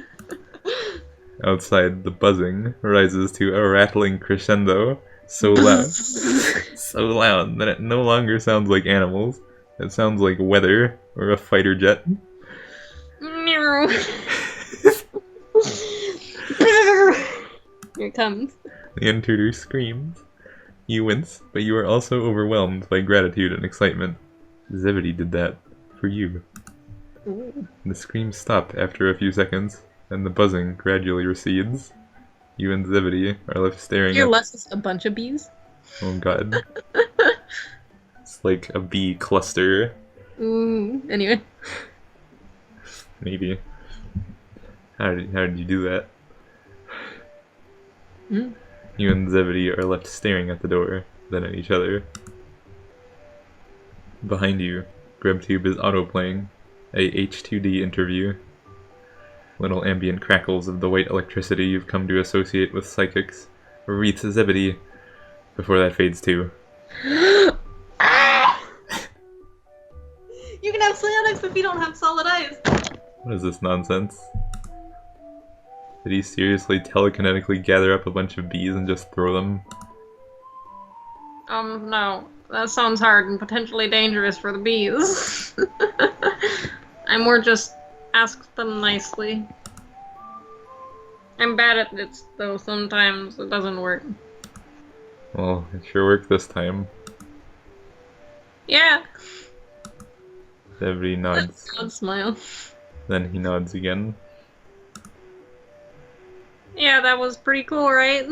Outside, the buzzing rises to a rattling crescendo, so loud, so loud that it no longer sounds like animals. It sounds like weather or a fighter jet. Meow. Here it comes. The intruder screams. You wince, but you are also overwhelmed by gratitude and excitement. Zebede did that for you. Ooh. The screams stop after a few seconds, and the buzzing gradually recedes. You and Zebede are left staring You're at... left with a bunch of bees? Oh god. It's like a bee cluster. Ooh. Anyway. Maybe. How did you do that? Mm. You and Zebede are left staring at the door, then at each other. Behind you, GrubTube is auto-playing a H2D interview. Little ambient crackles of the white electricity you've come to associate with psychics wreath Zebede before that fades too. You can have psionics if you don't have solid eyes. What is this nonsense? Did he seriously telekinetically gather up a bunch of bees and just throw them? No. That sounds hard and potentially dangerous for the bees. I more just ask them nicely. I'm bad at it, though sometimes it doesn't work. Well, it sure worked this time. Yeah. Zebede nods. I'd smile. Then he nods again. Yeah, that was pretty cool, right?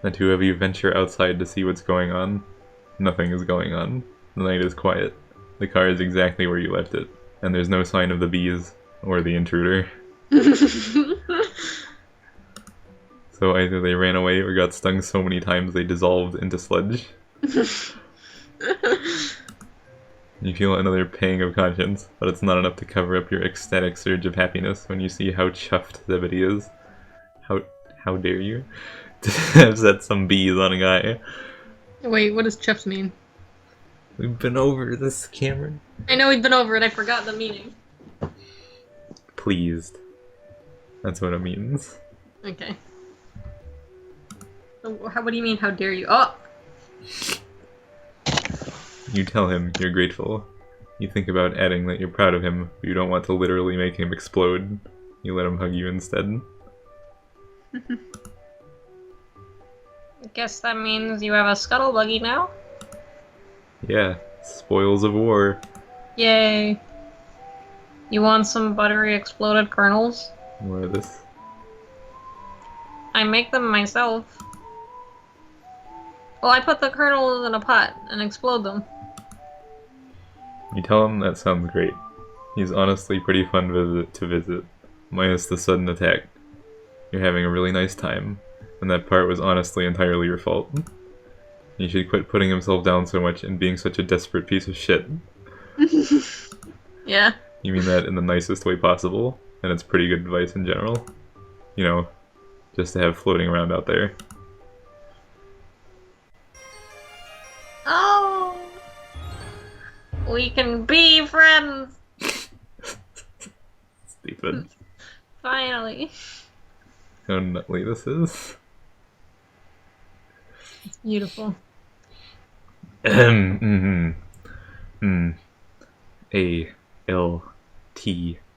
The two of you venture outside to see what's going on. Nothing is going on. The night is quiet. The car is exactly where you left it, and there's no sign of the bees or the intruder. So either they ran away or got stung so many times they dissolved into sludge. You feel another pang of conscience, but it's not enough to cover up your ecstatic surge of happiness when you see how chuffed Zebede is. How dare you? To have set some bees on a guy. Wait, what does chuffs mean? We've been over this, Cameron. I know we've been over it, I forgot the meaning. Pleased. That's what it means. Okay. So, what do you mean, how dare you? Oh! You tell him you're grateful. You think about adding that you're proud of him, but you don't want to literally make him explode. You let him hug you instead. Guess that means you have a scuttle buggy now? Yeah, spoils of war. Yay. You want some buttery exploded kernels? More of this. I make them myself. Well, I put the kernels in a pot and explode them. You tell him that sounds great. He's honestly pretty fun to visit, minus the sudden attack. You're having a really nice time, and that part was honestly entirely your fault. He should quit putting himself down so much and being such a desperate piece of shit. Yeah. You mean that in the nicest way possible, and it's pretty good advice in general. You know, just to have floating around out there. Oh! We can be friends! Stupid. Finally. How nutly this is. It's beautiful. A-L-T.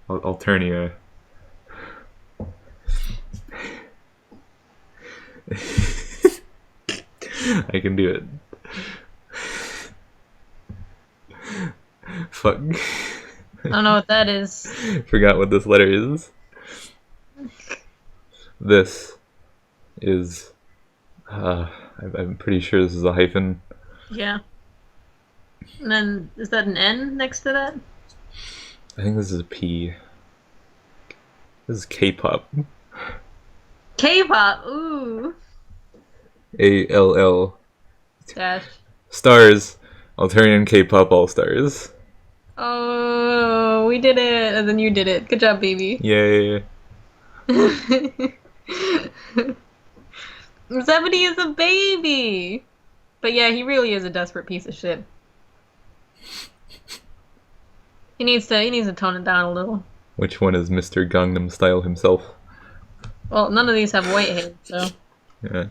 Alternia. I can do it. Fuck. I don't know what that is. Forgot what this letter is. This is... I'm pretty sure this is a hyphen. Yeah. And then, is that an N next to that? I think this is a P. This is K-pop. K-pop! Ooh! A-L-L. Dash. Stars. Alternian K-pop All-Stars. Oh, we did it! And then you did it. Good job, baby. Yay. Zebede is a baby! But yeah, he really is a desperate piece of shit. He needs to tone it down a little. Which one is Mr. Gangnam Style himself? Well, none of these have white hair, so... Yeah.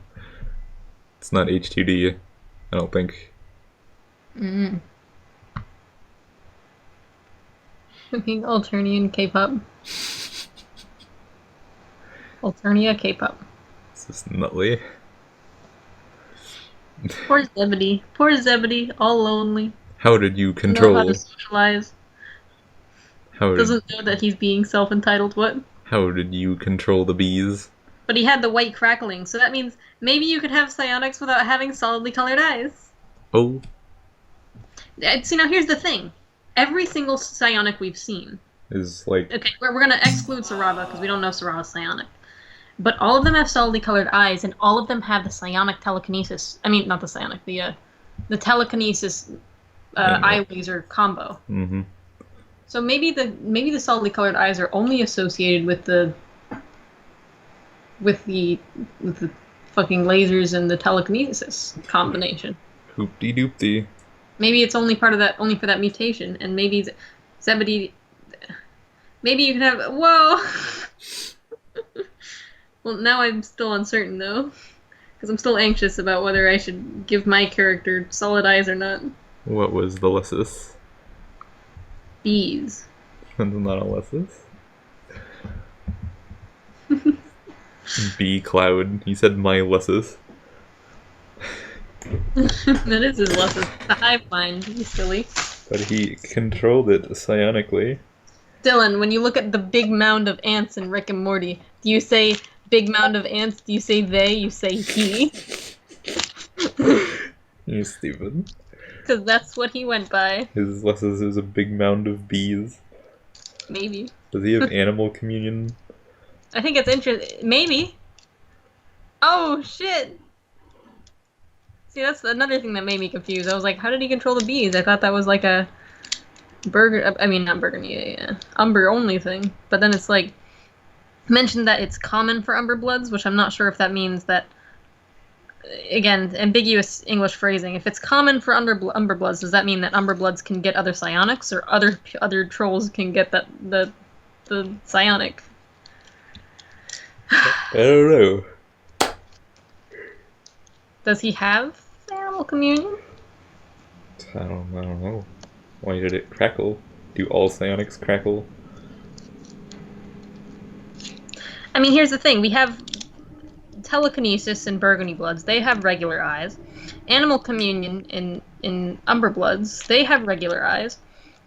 It's not H2D, I don't think. Mm. I think Alternian K-pop. Alternia K-pop. This is nutly. Poor Zebede. Poor Zebede, all lonely. How did you Doesn't know how control... to socialize. Doesn't know that he's being self-entitled, what? How did you control the bees? But he had the white crackling, so that means maybe you could have psionics without having solidly colored eyes. Oh. See, now here's the thing. Every single psionic we've seen... Is like... Okay, we're gonna exclude Sarava, because we don't know Sarava's psionic. But all of them have solidly colored eyes, and all of them have the psionic telekinesis... I mean, not the psionic, the telekinesis eye laser combo. Mm-hmm. So maybe the solidly colored eyes are only associated with the fucking lasers and the telekinesis combination. Hoopty-doopty. Maybe it's only part of that, only for that mutation, and maybe Zebede. Maybe you can have. Whoa. Well, now I'm still uncertain though, because I'm still anxious about whether I should give my character solid eyes or not. What was the lessus? Bees. That's not a lessus. Bee cloud. He said my lessus. That is his lesson. The hive mind. You silly. But he controlled it psionically. Dylan, when you look at the big mound of ants in Rick and Morty, do you say big mound of ants? Do you say they? You say he? You stupid. Because that's what he went by. His lessus is a big mound of bees. Maybe. Does he have animal communion? I think it's interesting. Maybe. Oh, shit! See, that's another thing that made me confused. I was like, how did he control the bees? I thought that was like a not Burgundy, Umber only thing. But then it's like, mentioned that it's common for Umber Bloods, which I'm not sure if that means that, again, ambiguous English phrasing. If it's common for Umber Bloods, does that mean that Umber Bloods can get other psionics, or other trolls can get the psionic? I don't know. Does he have animal communion? I don't know. Why did it crackle? Do all psionics crackle? I mean, here's the thing. We have telekinesis in burgundy bloods, they have regular eyes. Animal communion in umber bloods, they have regular eyes.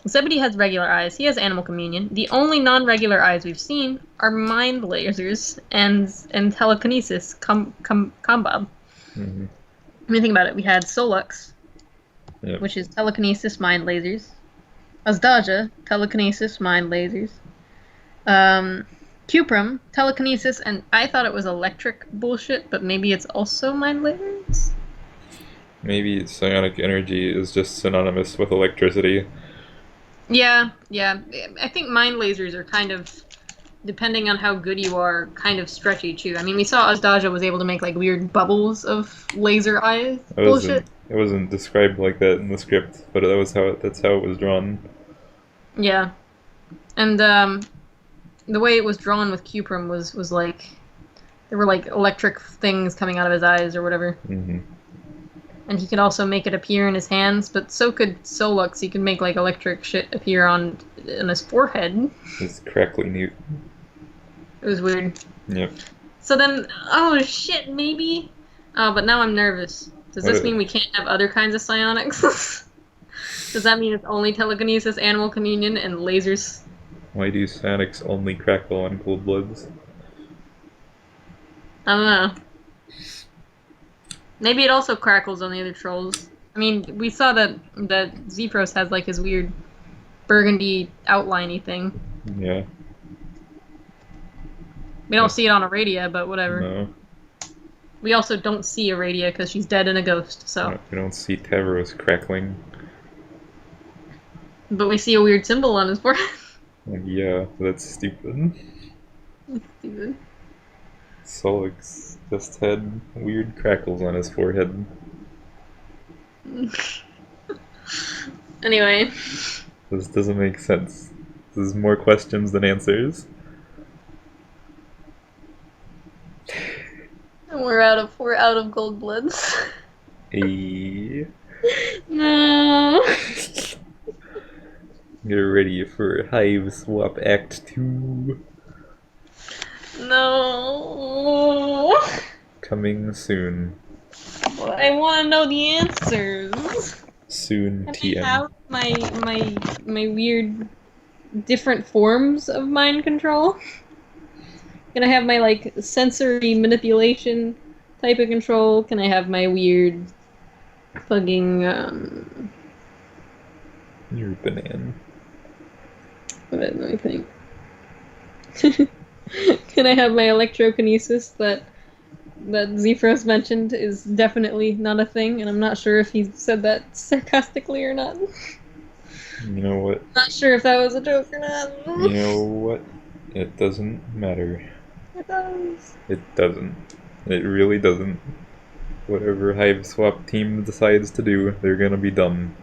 Zebede has regular eyes. He has animal communion. The only non-regular eyes we've seen are mind lasers and telekinesis combob. Mm-hmm. When you think about it, we had Solux, Yep. which is telekinesis, mind lasers. Azdaja, telekinesis, mind lasers. Cuprum, telekinesis, and I thought it was electric bullshit, but maybe it's also mind lasers? Maybe psionic energy is just synonymous with electricity. Yeah. I think mind lasers are kind of, depending on how good you are, kind of stretchy too. I mean, we saw Azdaja was able to make like weird bubbles of laser eyes bullshit. It wasn't described like that in the script, but that's how it was drawn. Yeah. And the way it was drawn with Cuprum was like there were like electric things coming out of his eyes or whatever. Mm-hmm. And he could also make it appear in his hands, but so could Solux. He could make like electric shit appear on his forehead. It's crackly newt. It was weird. Yep. So then, oh shit, maybe. But now I'm nervous. Does this mean we can't have other kinds of psionics? Does that mean it's only telekinesis, animal communion, and lasers? Why do psionics only crackle on cold bloods? I don't know. Maybe it also crackles on the other trolls. I mean, we saw that Zepros has like his weird burgundy outliney thing. Yeah. We don't see it on Aradia, but whatever. No. We also don't see Aradia because she's dead and a ghost, so. We don't see Tavros crackling. But we see a weird symbol on his forehead. Yeah, that's stupid. Stupid. Solix just had weird crackles on his forehead. Anyway. This doesn't make sense. This is more questions than answers. And we're out of gold bloods. Hey. No. Get ready for Hiveswap Act 2. No. Coming soon. I want to know the answers. Soon, Can TM. I have my weird different forms of mind control? Can I have my like sensory manipulation type of control? Can I have my weird fucking You're a banana. Let me think. Can I have my electrokinesis that Zephyros mentioned is definitely not a thing, and I'm not sure if he said that sarcastically or not. You know what? Not sure if that was a joke or not. You know what? It doesn't matter. It does. It doesn't. It really doesn't. Whatever Hiveswap team decides to do, they're gonna be dumb.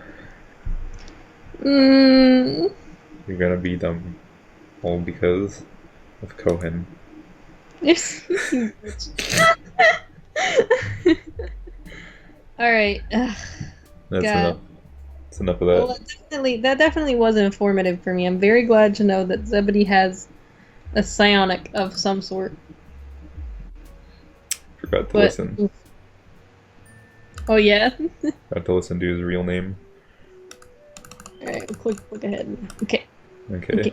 You're gonna be dumb. All because of Cohen. Alright. That's God. enough. That's enough of that. Well, that definitely was informative for me. I'm very glad to know that Zebede has a psionic of some sort. Forgot to listen. Oh yeah? Forgot to listen to his real name. Alright, click ahead. Okay. Okay.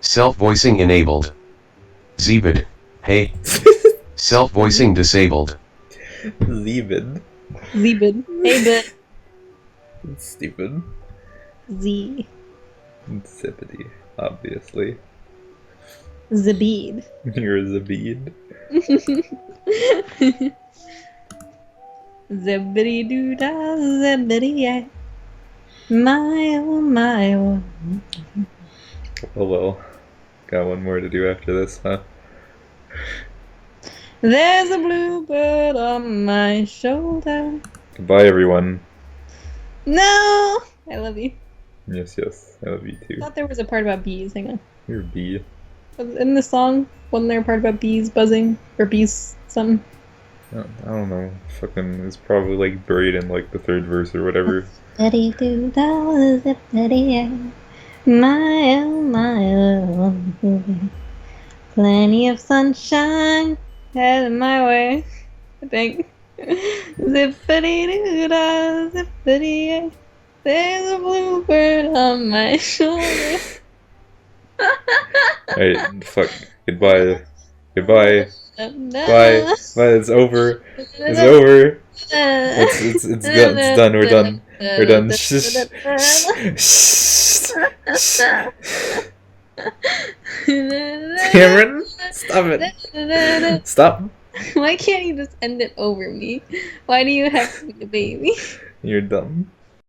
Self-voicing enabled. Zebede. Hey. Self-voicing disabled. Zebede. Zebede. Hey, but It's stupid. Z. It's Zebede, obviously. Zebede. You're a Zebede. Zebedee doo da, zebedee yeah. My oh my oh. Oh well. Got one more to do after this, huh? There's a bluebird on my shoulder. Goodbye, everyone. No! I love you. Yes, yes. I love you too. I thought there was a part about bees. Hang on. You're a bee. In the song, wasn't there a part about bees buzzing? Or bees something? I don't know. Fucking, it's probably like buried in like the third verse or whatever. Zebedee doo da, zebedee yeah. My oh my oh. Plenty of sunshine Head my way. I think. Zippity-doo-dah, zippity. There's a bluebird on my shoulder. Alright, fuck. Goodbye. Goodbye. Bye. Bye. It's over. It's over. It's done. We're done. We're done. Shh. Shh. Cameron, stop it. Stop. Why can't you just end it over me? Why do you have to be a baby? You're dumb.